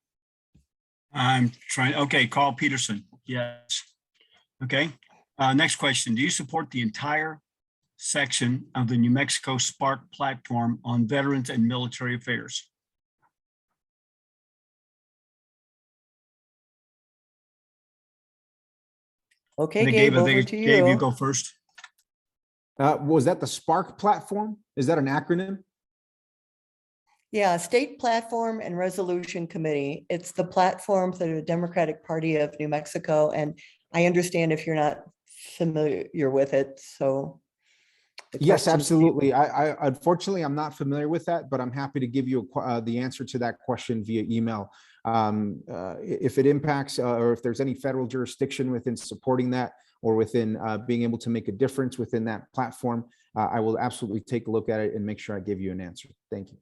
I'm trying. Okay, Carl Peterson. Yes. Okay. Next question. Do you support the entire section of the New Mexico Spark platform on veterans and military affairs? Okay, And Gabe, I over think to Gabe, you you. go first. Was that the Spark platform? Is that an acronym? Yeah, State Platform and Resolution Committee. It's the platform for the Democratic Party of New Mexico. And I understand if you're not familiar with it, so. the Yes, question's to you. absolutely. I unfortunately, I'm not familiar with that, but I'm happy to give you the answer to that question via email. If it impacts or if there's any federal jurisdiction within supporting that or within being able to make a difference within that platform, I will absolutely take a look at it and make sure I give you an answer. Thank you.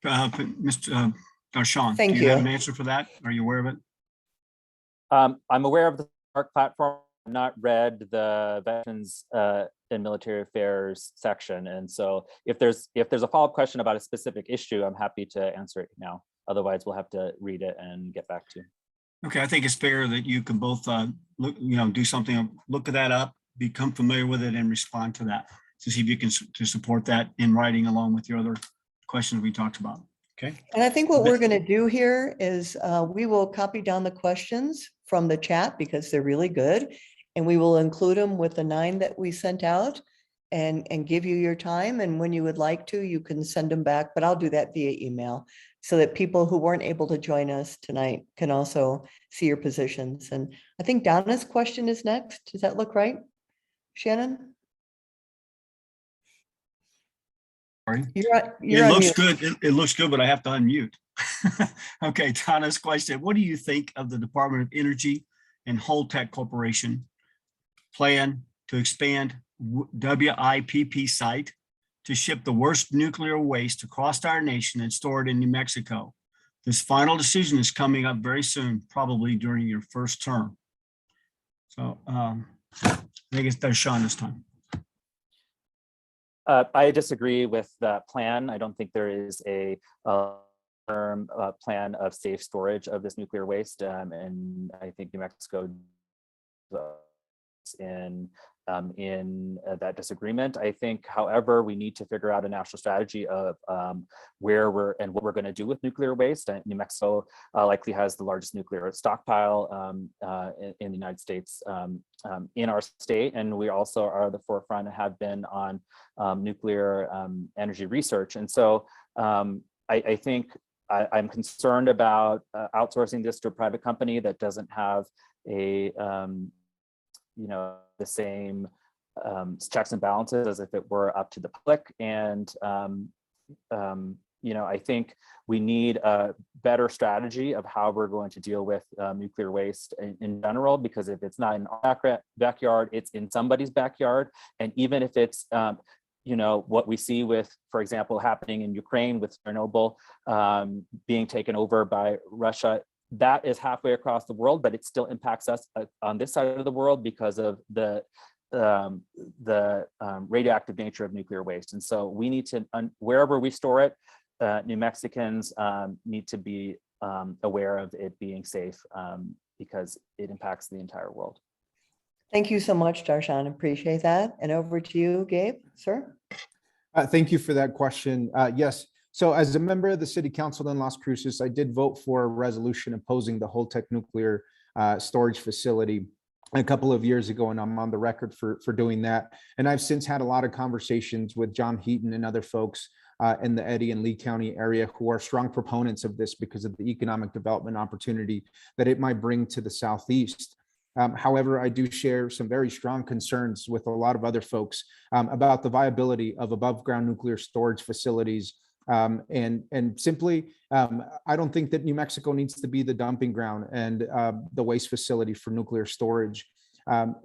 Mr. Darshan, Thank do you have you. an answer for that? Are you aware of it? I'm aware of the Spark platform. I've not read the Veterans and Military Affairs section, and so if there's a follow-up question about a specific issue, I'm happy to answer it now. Otherwise, we'll have to read it and get back to you. Okay, I think it's fair that you can both look, do something, look that up, become familiar with it, and respond to that to see if you can to support that in writing along with your other questions we talked about. Okay. And I think what we're going to do here is we will copy down the questions from the chat because they're really good. And we will include them with the 9 that we sent out and give you your time. And when you would like to, you can send them back, but I'll do that via email so that people who weren't able to join us tonight can also see your positions. And I think Donna's question is next. Does that look right? Shannon? Sorry. You're It on looks mute. good. It looks good, but I have to unmute. Okay, Donna's question. What do you think of the Department of Energy and Holtec Corporation plan to expand WIPP site to ship the worst nuclear waste across our nation and store it in New Mexico? This final decision is coming up very soon, probably during your first term. So I think it's Darshan this time. I disagree with that plan. I don't think there is a term plan of safe storage of this nuclear waste, and I think New Mexico in that disagreement. I think, however, we need to figure out a national strategy of where we're and what we're going to do with nuclear waste. New Mexico likely has the largest nuclear stockpile in the United States in our state, and we also are the forefront and have been on nuclear energy research. And so I think I'm concerned about outsourcing this to a private company that doesn't have a the same checks and balances as if it were up to the public. And I think we need a better strategy of how we're going to deal with nuclear waste in general, because if it's not in our backyard, it's in somebody's backyard. And even if it's what we see with, for example, happening in Ukraine with Chernobyl being taken over by Russia, that is halfway across the world, but it still impacts us on this side of the world because of the radioactive nature of nuclear waste. And so we need to, wherever we store it, New Mexicans need to be aware of it being safe because it impacts the entire world. Thank you so much, Darshan. Appreciate that. And over to you, Gabe, sir. Thank you for that question. Yes. So as a member of the City Council in Las Cruces, I did vote for a resolution opposing the Holtec nuclear storage facility a couple of years ago, and I'm on the record for doing that. And I've since had a lot of conversations with John Heaton and other folks in the Eddy and Lee County area who are strong proponents of this because of the economic development opportunity that it might bring to the Southeast. However, I do share some very strong concerns with a lot of other folks about the viability of above ground nuclear storage facilities. And simply, I don't think that New Mexico needs to be the dumping ground and the waste facility for nuclear storage.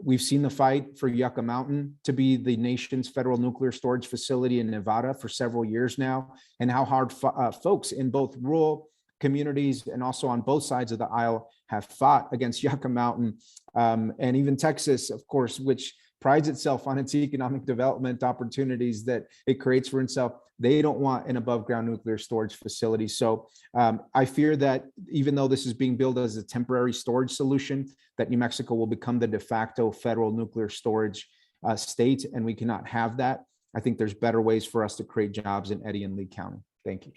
We've seen the fight for Yucca Mountain to be the nation's federal nuclear storage facility in Nevada for several years now, and how hard folks in both rural communities and also on both sides of the aisle have fought against Yucca Mountain, and even Texas, of course, which prides itself on its economic development opportunities that it creates for itself. They don't want an above ground nuclear storage facility. So I fear that even though this is being billed as a temporary storage solution, that New Mexico will become the de facto federal nuclear storage state, and we cannot have that. I think there's better ways for us to create jobs in Eddy and Lee County. Thank you.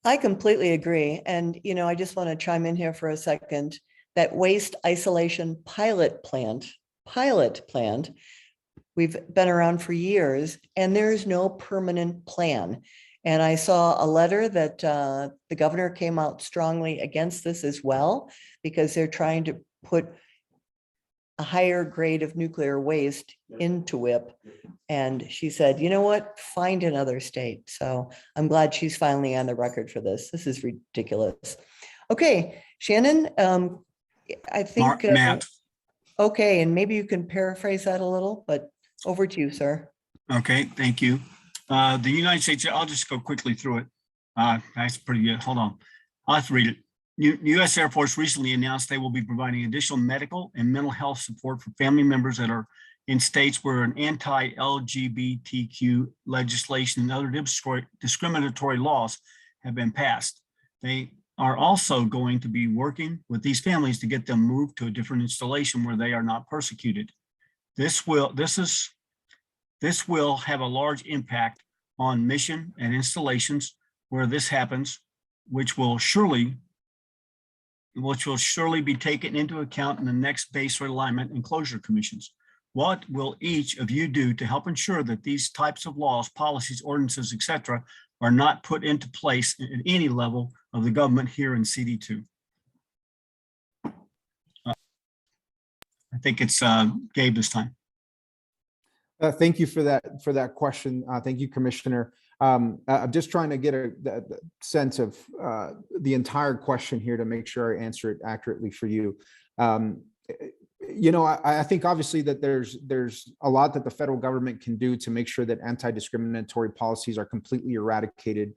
I completely agree. And, I just want to chime in here for a second. That waste isolation pilot plant pilot plant. We've been around for years and there's no permanent plan. And I saw a letter that the governor came out strongly against this as well, because they're trying to put a higher grade of nuclear waste into WIP. And she said, you know what, find another state. So I'm glad she's finally on the record for this. This is ridiculous. Okay, Shannon, I think. Matt. Okay, and maybe you can paraphrase that a little, but over to you, sir. Okay, thank you. The United States, I'll just go quickly through it. That's pretty good. Hold on. I'll have to read it. U.S. Air Force recently announced they will be providing additional medical and mental health support for family members that are in states where an anti-LGBTQ legislation and other discriminatory laws have been passed. They are also going to be working with these families to get them moved to a different installation where they are not persecuted. This will have a large impact on mission and installations where this happens, which will surely be taken into account in the next base realignment and closure commissions. What will each of you do to help ensure that these types of laws, policies, ordinances, etc., are not put into place at any level of the government here in CD2? I think it's Gabe this time. Thank you for that question. Thank you, Commissioner. I'm just trying to get a sense of the entire question here to make sure I answer it accurately for you. You know, I think obviously that there's a lot that the federal government can do to make sure that anti-discriminatory policies are completely eradicated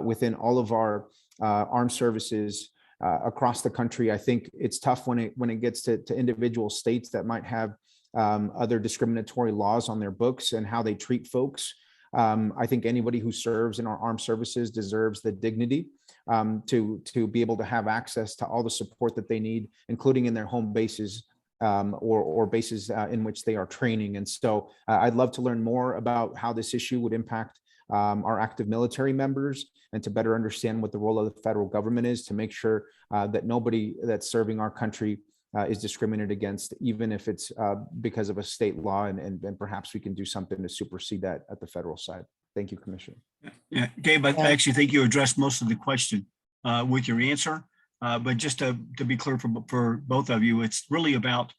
within all of our armed services across the country. I think it's tough when it gets to individual states that might have other discriminatory laws on their books and how they treat folks. I think anybody who serves in our armed services deserves the dignity to be able to have access to all the support that they need, including in their home bases or bases in which they are training. And so I'd love to learn more about how this issue would impact our active military members and to better understand what the role of the federal government is to make sure that nobody that's serving our country is discriminated against, even if it's because of a state law, and perhaps we can do something to supersede that at the federal side. Thank you, Commissioner. Yeah, Gabe, I actually think you addressed most of the question with your answer, but just to be clear for both of you, it's really about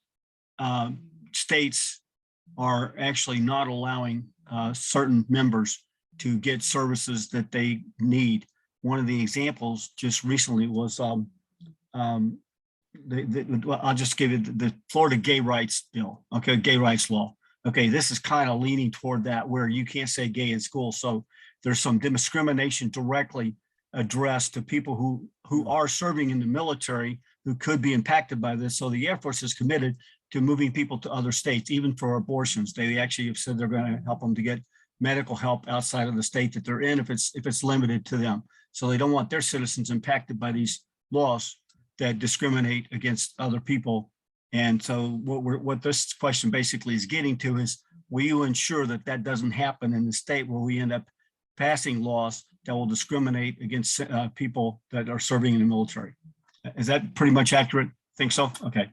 states are actually not allowing certain members to get services that they need. One of the examples just recently was I'll just give you the Florida gay rights bill. Okay, gay rights law. Okay, this is kind of leaning toward that where you can't say gay in school. So there's some discrimination directly addressed to people who are serving in the military who could be impacted by this. So the Air Force is committed to moving people to other states, even for abortions. They actually have said they're going to help them to get medical help outside of the state that they're in if it's limited to them. So they don't want their citizens impacted by these laws that discriminate against other people. And so what this question basically is getting to is, will you ensure that that doesn't happen in the state where we end up passing laws that will discriminate against people that are serving in the military? Is that pretty much accurate? Think so? Okay.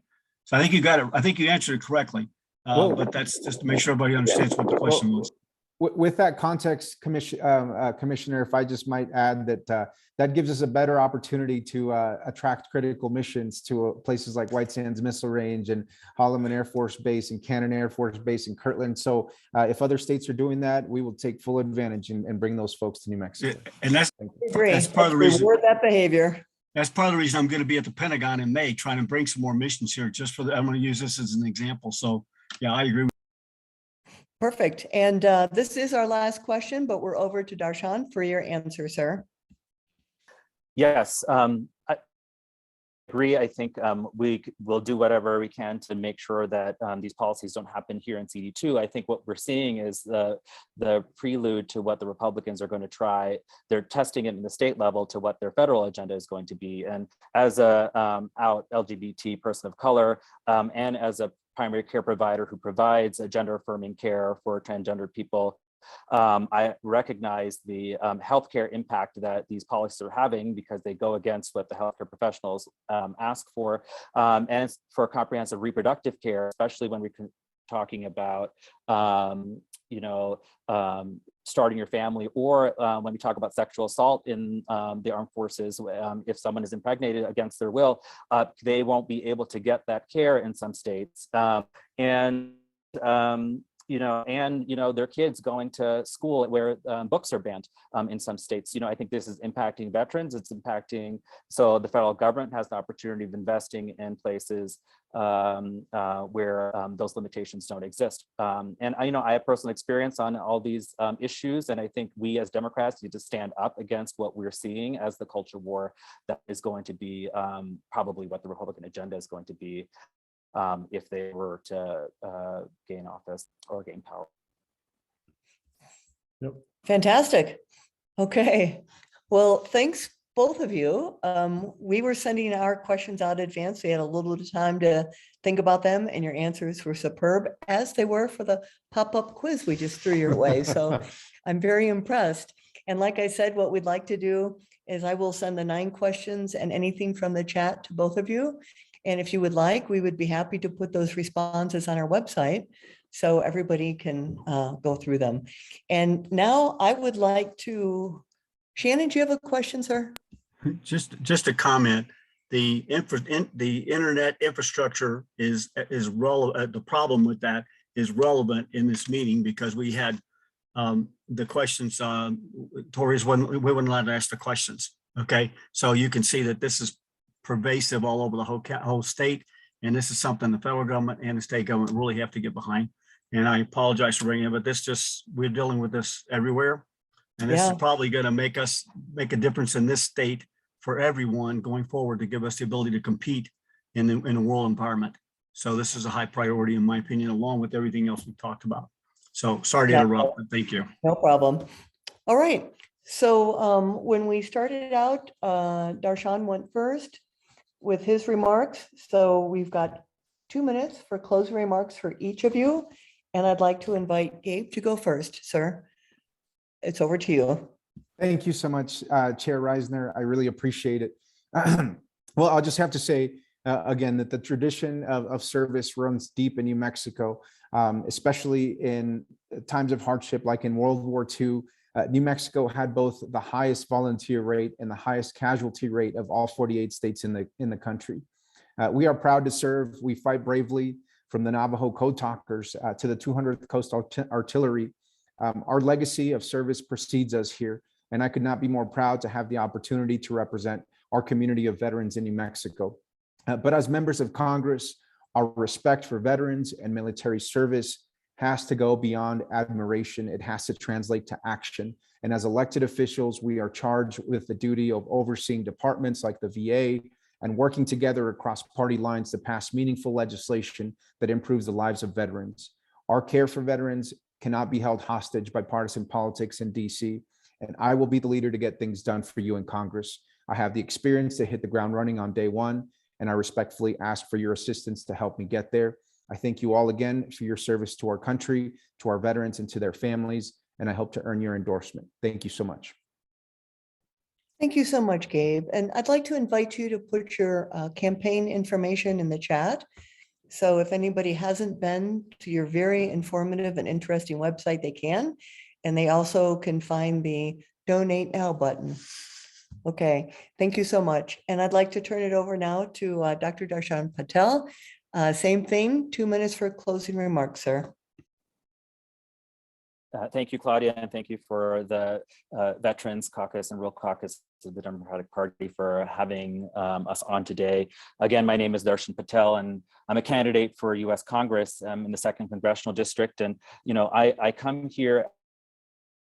So I think you got it. I think you answered it correctly, but that's just to make sure everybody understands what the question was. With that context, Commissioner, if I just might add that that gives us a better opportunity to attract critical missions to places like White Sands Missile Range and Holloman Air Force Base and Cannon Air Force Base in Kirtland. So if other states are doing that, we will take full advantage and bring those folks to New Mexico. And that's part of the reason. Reward that behavior. That's part of the reason I'm going to be at the Pentagon in May, trying to bring some more missions here. Just for I'm going to use this as an example. So yeah, I agree. Perfect. And this is our last question, but we're over to Darshan for your answer, sir. Yes, I agree. I think we will do whatever we can to make sure that these policies don't happen here in CD2. I think what we're seeing is the prelude to what the Republicans are going to try. They're testing it in the state level to what their federal agenda is going to be. And as a out LGBT person of color and as a primary care provider who provides a gender affirming care for transgender people I recognize the healthcare impact that these policies are having because they go against what the healthcare professionals ask for, and it's for comprehensive reproductive care, especially when we're talking about, starting your family, or when we talk about sexual assault in the armed forces. If someone is impregnated against their will, they won't be able to get that care in some states. Their kids going to school where books are banned in some states. I think this is impacting veterans. It's impacting, so the federal government has the opportunity of investing in places where those limitations don't exist. And I have personal experience on all these issues, and I think we as Democrats need to stand up against what we're seeing as the culture war that is going to be probably what the Republican agenda is going to be if they were to gain office or gain power. Fantastic. Okay. Well, thanks both of you. We were sending our questions out in advance. We had a little bit of time to think about them, and your answers were superb, as they were for the pop-up quiz we just threw your way. So I'm very impressed. And like I said, what we'd like to do is I will send the 9 questions and anything from the chat to both of you. And if you would like, we would be happy to put those responses on our website so everybody can go through them. And now I would like to, Shannon, do you have a question, sir? Just a comment. The internet infrastructure is relevant. The problem with that is relevant in this meeting because we had the questions. Tories we weren't allowed to ask the questions. Okay, so you can see that this is pervasive all over the whole state, and this is something the federal government and the state government really have to get behind. And I apologize for bringing it, but we're dealing with this everywhere, and this is probably going to make a difference in this state for everyone going forward to give us the ability to compete in a world environment. So this is a high priority, in my opinion, along with everything else we've talked about. So sorry to interrupt, but thank you. No problem. All right. So when we started out, Darshan went first with his remarks. So we've got 2 minutes for closing remarks for each of you. And I'd like to invite Gabe to go first, sir. It's over to you. Thank you so much, Chair Reisner. I really appreciate it. Well, I'll just have to say again that the tradition of service runs deep in New Mexico, especially in times of hardship, like in World War II. New Mexico had both the highest volunteer rate and the highest casualty rate of all 48 states in the country. We are proud to serve. We fight bravely, from the Navajo Code Talkers to the 200th Coast Artillery. Our legacy of service precedes us here, and I could not be more proud to have the opportunity to represent our community of veterans in New Mexico. But as members of Congress, our respect for veterans and military service has to go beyond admiration. It has to translate to action. And as elected officials, we are charged with the duty of overseeing departments like the VA and working together across party lines to pass meaningful legislation that improves the lives of veterans. Our care for veterans cannot be held hostage by partisan politics in DC, and I will be the leader to get things done for you in Congress. I have the experience to hit the ground running on day one, and I respectfully ask for your assistance to help me get there. I thank you all again for your service to our country, to our veterans, and to their families, and I hope to earn your endorsement. Thank you so much. Thank you so much, Gabe. And I'd like to invite you to put your campaign information in the chat. So if anybody hasn't been to your very informative and interesting website, they can. And they also can find the Donate Now button. Okay, thank you so much. And I'd like to turn it over now to Dr. Darshan Patel. Same thing, 2 minutes for closing remarks, sir. Thank you, Claudia, and thank you for the Veterans Caucus and Rural Caucus of the Democratic Party for having us on today. Again, my name is Darshan Patel, and I'm a candidate for U.S. Congress in the 2nd Congressional District. And, I come here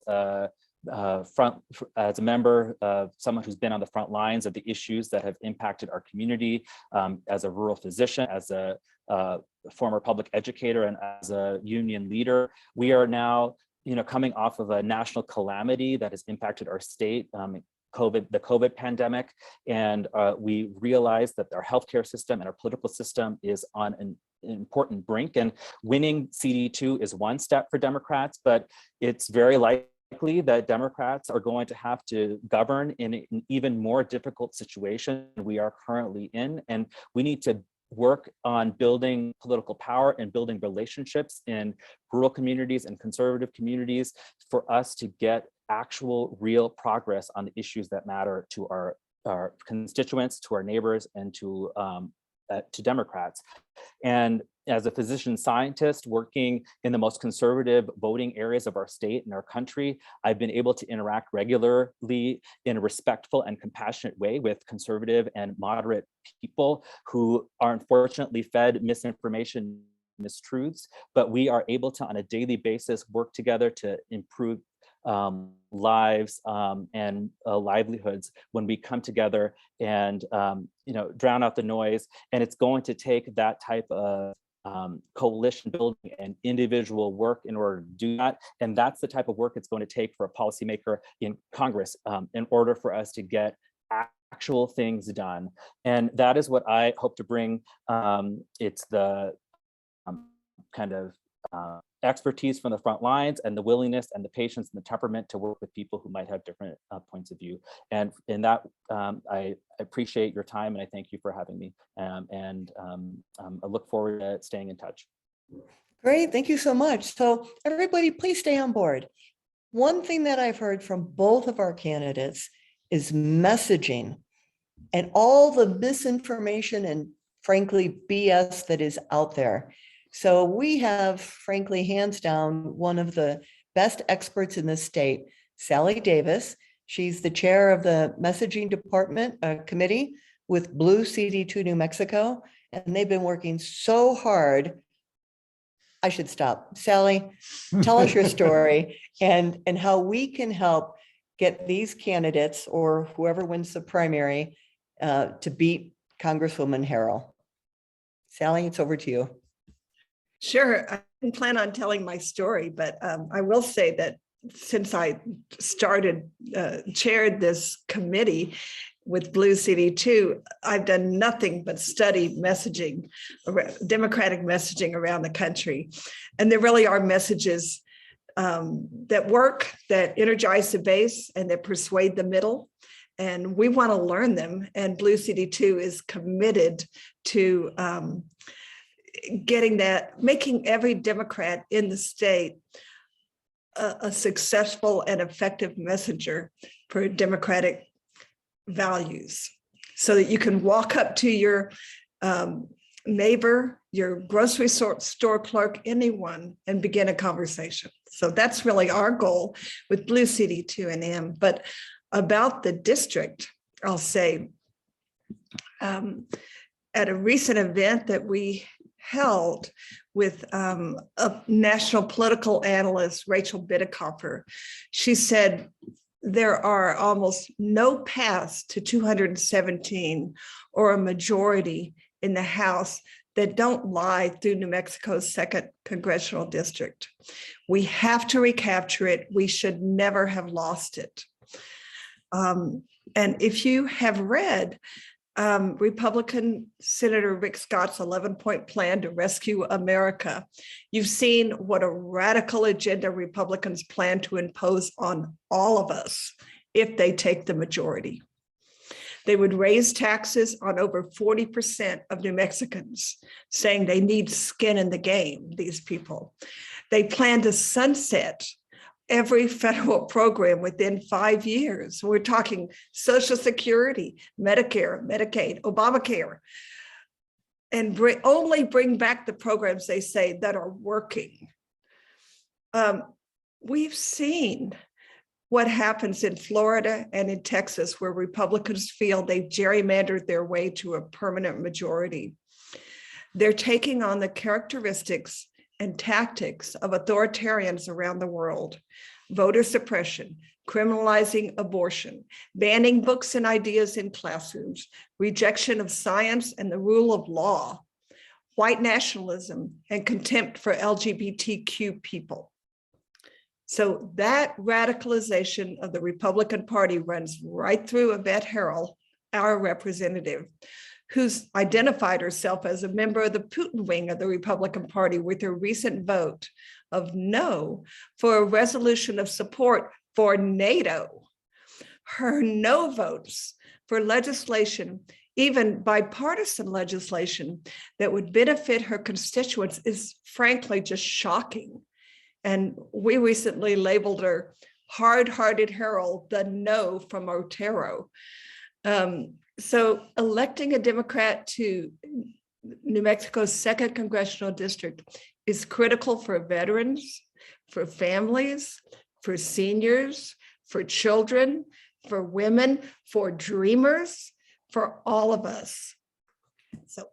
as a member of someone who's been on the front lines of the issues that have impacted our community, as a rural physician, as a former public educator, and as a union leader. We are now, coming off of a national calamity that has impacted our state, the COVID pandemic, and we realized that our healthcare system and our political system is on an important brink, and winning CD2 is one step for Democrats, but it's very likely that Democrats are going to have to govern in an even more difficult situation we are currently in, and we need to work on building political power and building relationships in rural communities and conservative communities for us to get actual real progress on the issues that matter to our constituents, to our neighbors, and to Democrats. And as a physician scientist working in the most conservative voting areas of our state and our country, I've been able to interact regularly in a respectful and compassionate way with conservative and moderate people who are unfortunately fed misinformation, mistruths, but we are able to, on a daily basis, work together to improve lives and livelihoods when we come together and drown out the noise. And it's going to take that type of coalition building and individual work in order to do that. And that's the type of work it's going to take for a policymaker in Congress in order for us to get actual things done. And that is what I hope to bring. It's the kind of expertise from the front lines and the willingness and the patience and the temperament to work with people who might have different points of view. And in that, I appreciate your time and I thank you for having me. I look forward to staying in touch. Great, thank you so much. So everybody, please stay on board. One thing that I've heard from both of our candidates is messaging and all the misinformation and frankly BS that is out there. So we have, frankly, hands down, one of the best experts in the state, Sally Davis. She's the chair of the messaging department committee with Blue CD2 New Mexico, and they've been working so hard. I should stop. Sally, tell us your story and how we can help get these candidates or whoever wins the primary to beat Congresswoman Harrell. Sally, it's over to you. Sure. I didn't plan on telling my story, but I will say that since I chaired this committee with Blue CD2, I've done nothing but study messaging, Democratic messaging around the country. And there really are messages that work, that energize the base, and that persuade the middle. And we want to learn them. And Blue CD2 is committed to getting that, making every Democrat in the state a successful and effective messenger for Democratic values, so that you can walk up to your neighbor, your grocery store clerk, anyone, and begin a conversation. So that's really our goal with Blue CD2NM. But about the district, I'll say, at a recent event that we held with a national political analyst, Rachel Bitecofer, she said there are almost no paths to 217 or a majority in the House that don't lie through New Mexico's 2nd Congressional District. We have to recapture it. We should never have lost it. And if you have read Republican Senator Rick Scott's 11-point plan to rescue America, you've seen what a radical agenda Republicans plan to impose on all of us if they take the majority. They would raise taxes on over 40% of New Mexicans, saying they need skin in the game, these people. They plan to sunset every federal program within 5 years. We're talking Social Security, Medicare, Medicaid, Obamacare, and only bring back the programs they say that are working. We've seen what happens in Florida and in Texas, where Republicans feel they've gerrymandered their way to a permanent majority. They're taking on the characteristics and tactics of authoritarians around the world: voter suppression, criminalizing abortion, banning books and ideas in classrooms, rejection of science and the rule of law, white nationalism, and contempt for LGBTQ people. So that radicalization of the Republican Party runs right through Yvette Harrell, our representative, who's identified herself as a member of the Putin wing of the Republican Party with her recent vote of no for a resolution of support for NATO. Her no votes for legislation, even bipartisan legislation that would benefit her constituents, is frankly just shocking. And we recently labeled her hard-hearted Harold, the no from Otero. So electing a Democrat to New Mexico's 2nd congressional district is critical for veterans, for families, for seniors, for children, for women, for dreamers, for all of us. So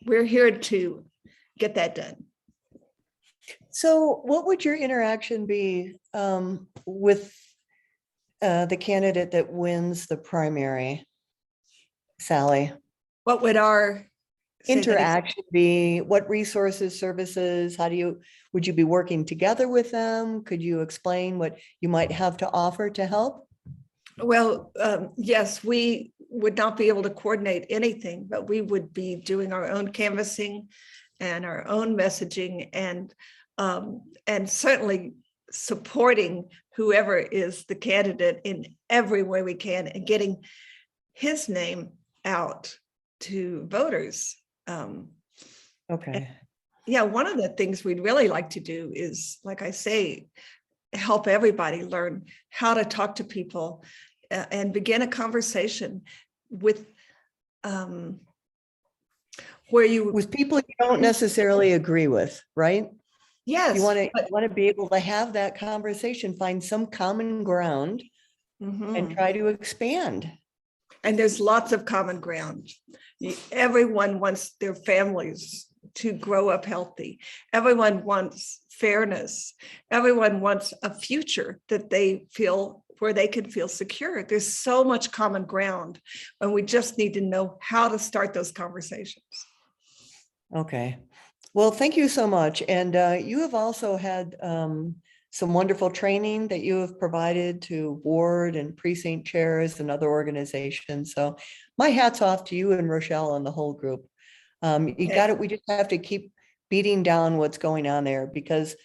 we're here to get that done. So what would your interaction be with the candidate that wins the primary, Sally? What would our Interaction be? What resources, services, would you be working together with them? Could you explain what you might have to offer to help? Well, yes, we would not be able to coordinate anything, but we would be doing our own canvassing and our own messaging, and certainly supporting whoever is the candidate in every way we can, and getting his name out to voters. Okay. Yeah, one of the things we'd really like to do is, like I say, help everybody learn how to talk to people and begin a conversation with where you With people you don't necessarily agree with, right? yes, You want to be able to have that conversation, find some common ground Mhm. and try to expand. And there's lots of common ground. Everyone wants their families to grow up healthy. Everyone wants fairness. Everyone wants a future that they feel where they can feel secure. There's so much common ground, and we just need to know how to start those conversations. Okay. Well, thank you so much. And you have also had some wonderful training that you have provided to ward and precinct chairs and other organizations. So my hat's off to you and Rochelle and the whole group. You got it. We just have to keep beating down what's going on there, because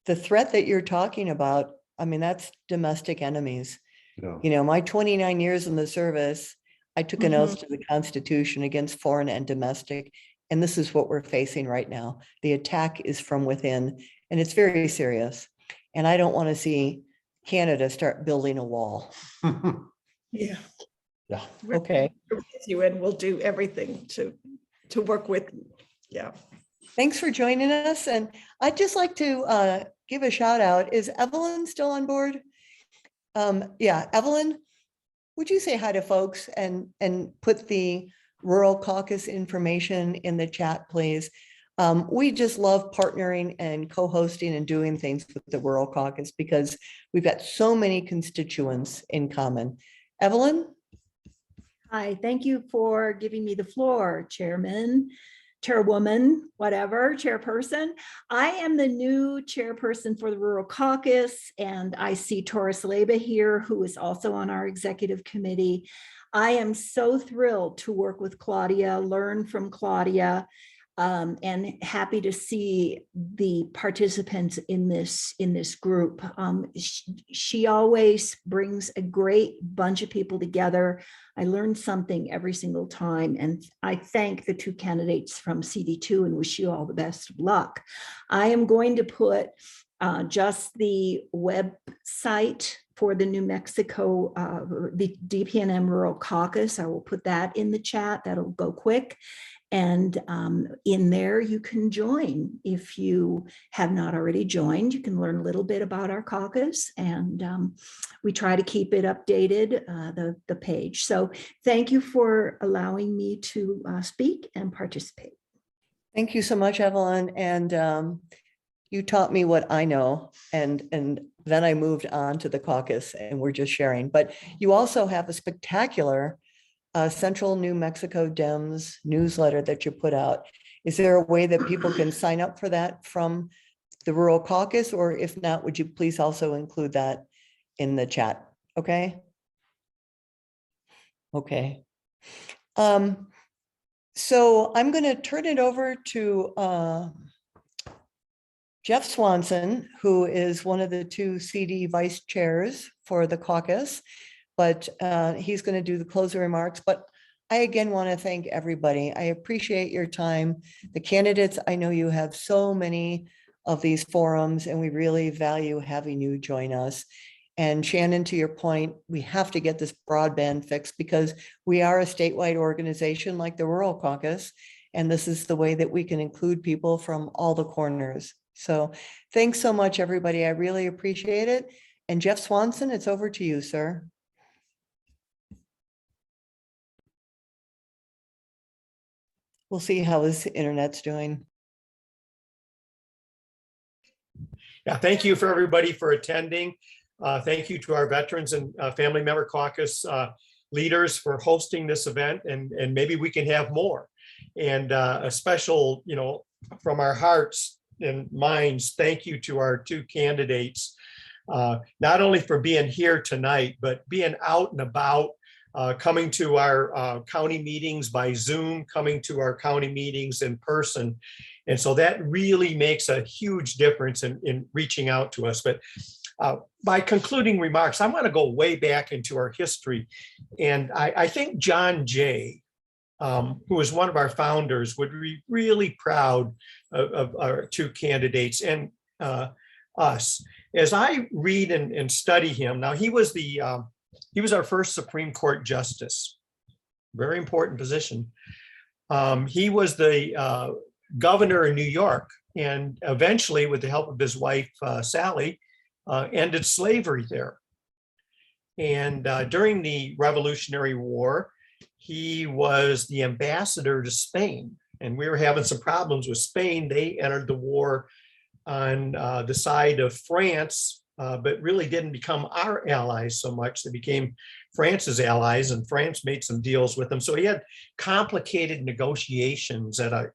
the threat that you're talking about, I mean, that's domestic enemies. You know, my 29 years in the service, I took an oath to the Constitution against foreign and domestic. And this is what we're facing right now. The attack is from within, and it's very serious. And I don't want to see Canada start building a wall. Yeah. Yeah. Okay. You, and we'll do everything to work with you. Yeah. Thanks for joining us. And I'd just like to give a shout out. Is Evelyn still on board? Yeah, Evelyn, would you say hi to folks and put the Rural Caucus information in the chat, please? We just love partnering and co-hosting and doing things with the Rural Caucus because we've got so many constituents in common. Evelyn? Hi, thank you for giving me the floor, Chairman, Chairwoman, whatever, Chairperson. I am the new chairperson for the Rural Caucus, and I see Taurus Leba here, who is also on our executive committee. I am so thrilled to work with Claudia, learn from Claudia, and happy to see the participants in this group. She always brings a great bunch of people together. I learn something every single time, and I thank the two candidates from CD2 and wish you all the best of luck. I am going to put just the website for the New Mexico, the DPNM Rural Caucus. I will put that in the chat. That'll go quick. And in there, you can join. If you have not already joined, you can learn a little bit about our caucus, and we try to keep it updated, the page. So thank you for allowing me to speak and participate. Thank you so much, Evelyn. And you taught me what I know, and then I moved on to the caucus, and we're just sharing. But you also have a spectacular Central New Mexico Dems newsletter that you put out. Is there a way that people can sign up for that from the Rural Caucus, or if not, would you please also include that in the chat? Okay. Okay. So I'm going to turn it over to Jeff Swanson, who is one of the two CD vice chairs for the caucus, but he's going to do the closing remarks. But I again want to thank everybody. I appreciate your time. The candidates, I know you have so many of these forums, and we really value having you join us. And Shannon, to your point, we have to get this broadband fixed because we are a statewide organization like the Rural Caucus, and this is the way that we can include people from all the corners. So thanks so much, everybody. I really appreciate it. And Jeff Swanson, it's over to you, sir. We'll see how his internet's doing. Yeah, thank you for everybody for attending. Thank you to our Veterans and Family Member Caucus leaders for hosting this event, and maybe we can have more. And a special, from our hearts and minds, thank you to our two candidates, not only for being here tonight, but being out and about, coming to our county meetings by Zoom, coming to our county meetings in person. And so that really makes a huge difference in reaching out to us. But by concluding remarks, I want to go way back into our history. And I think John Jay, who was one of our founders, would be really proud of our two candidates and us. As I read and study him, now he was our first Supreme Court justice, very important position. He was the governor in New York, and eventually, with the help of his wife, Sally, ended slavery there. And during the Revolutionary War, he was the ambassador to Spain, and we were having some problems with Spain. They entered the war on the side of France, but really didn't become our allies so much. They became France's allies, and France made some deals with them. So he had complicated negotiations at a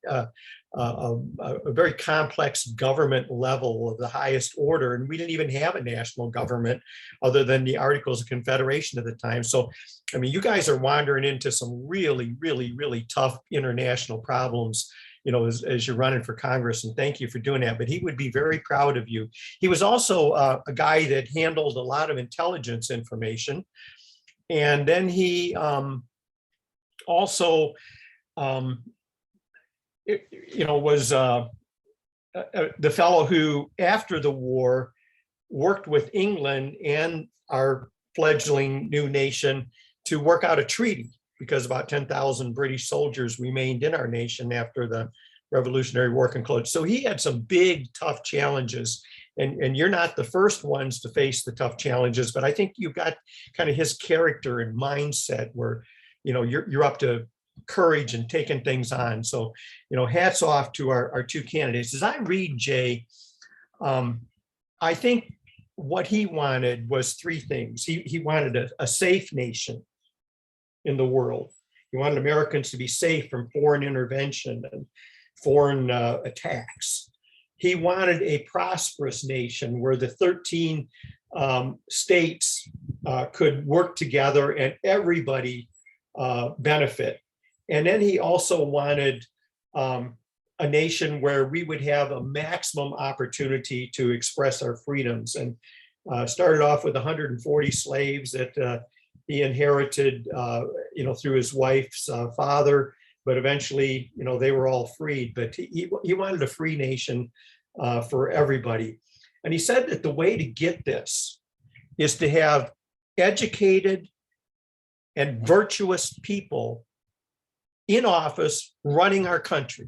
very complex government level of the highest order. And we didn't even have a national government other than the Articles of Confederation at the time. So, I mean, you guys are wandering into some really, really, really tough international problems, as you're running for Congress, and thank you for doing that. But he would be very proud of you. He was also a guy that handled a lot of intelligence information. And then he also, was the fellow who, after the war, worked with England and our fledgling new nation to work out a treaty, because about 10,000 British soldiers remained in our nation after the Revolutionary War concluded. So he had some big, tough challenges. And you're not the first ones to face the tough challenges, but I think you've got kind of his character and mindset where, you're up to courage and taking things on. So, hats off to our two candidates. As I read Jay, I think what he wanted was three things. He wanted a safe nation in the world. He wanted Americans to be safe from foreign intervention and foreign attacks. He wanted a prosperous nation where the 13 states could work together and everybody benefit. And then he also wanted a nation where we would have a maximum opportunity to express our freedoms. And started off with 140 slaves that he inherited, through his wife's father. But eventually, they were all freed. But he wanted a free nation for everybody. And he said that the way to get this is to have educated and virtuous people in office running our country.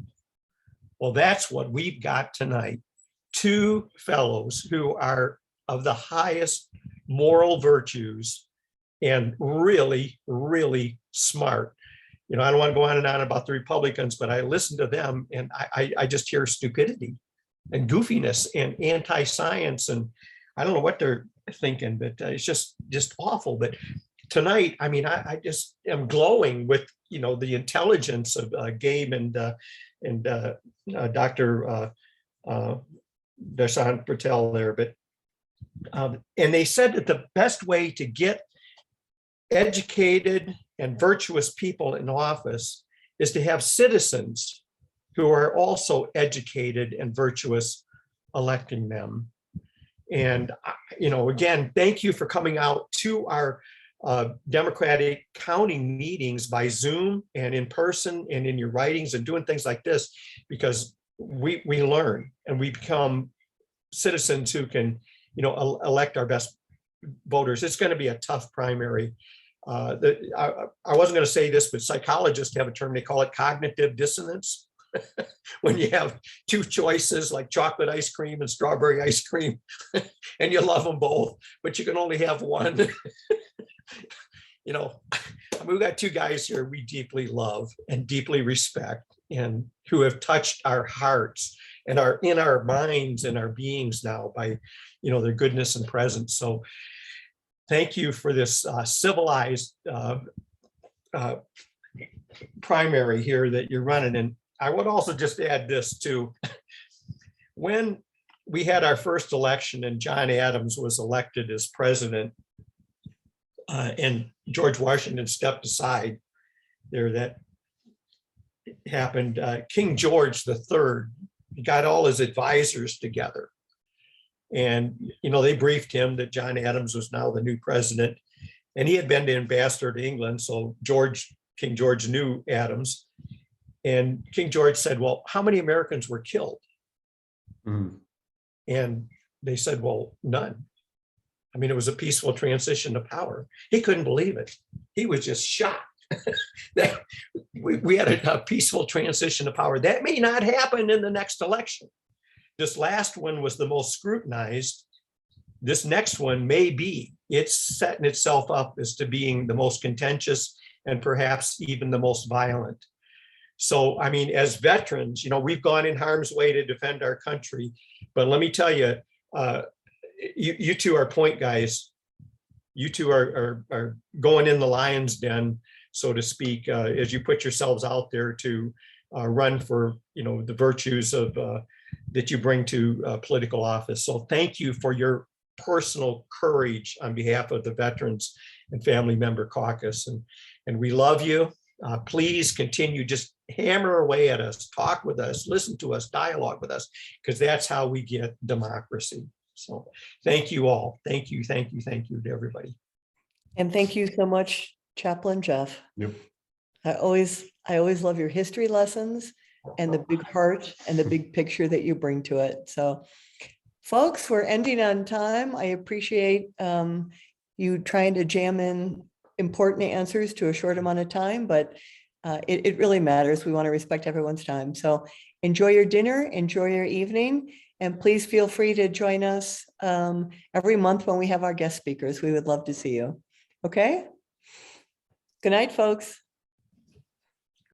Well, that's what we've got tonight. Two fellows who are of the highest moral virtues and really, really smart. I don't want to go on and on about the Republicans, but I listen to them and I just hear stupidity and goofiness and anti-science. And I don't know what they're thinking, but it's just awful. But tonight, I mean, I just am glowing with, the intelligence of Gabe and Dr. Dashan Patel there, but and they said that the best way to get educated and virtuous people in office is to have citizens who are also educated and virtuous electing them. And, again, thank you for coming out to our Democratic counting meetings by Zoom and in person and in your writings and doing things like this, because we learn and we become citizens who can, elect our best voters. It's going to be a tough primary. I wasn't going to say this, but psychologists have a term, they call it cognitive dissonance. When you have two choices like chocolate ice cream and strawberry ice cream, and you love them both, but you can only have one. We've got two guys here we deeply love and deeply respect, and who have touched our hearts and are in our minds and our beings now by, their goodness and presence. So thank you for this civilized primary here that you're running. And I would also just add this too. When we had our first election and John Adams was elected as president, and George Washington stepped aside there, that happened. King George III got all his advisors together, and they briefed him that John Adams was now the new president, and he had been the ambassador to England, so King George knew Adams. And King George said, well, how many Americans were killed? And they said, well, none. I mean, it was a peaceful transition to power. He couldn't believe it. He was just shocked that we had a peaceful transition to power. That may not happen in the next election. This last one was the most scrutinized. This next one may be. It's setting itself up as to being the most contentious and perhaps even the most violent. So, I mean, as veterans, we've gone in harm's way to defend our country. But let me tell you, you two are point guys. You two are going in the lion's den, so to speak, as you put yourselves out there to run for, the virtues of that you bring to political office. So thank you for your personal courage on behalf of the Veterans and Family Member Caucus. And we love you. Please continue, just hammer away at us, talk with us, listen to us, dialogue with us, because that's how we get democracy. So thank you all. Thank you to everybody. And thank you so much, Chaplain Jeff. Yep. I always love your history lessons and the big heart and the big picture that you bring to it. So folks, we're ending on time. I appreciate you trying to jam in important answers to a short amount of time, but it really matters. We want to respect everyone's time. So enjoy your dinner, enjoy your evening, and please feel free to join us every month when we have our guest speakers. We would love to see you. Okay? Good night, folks.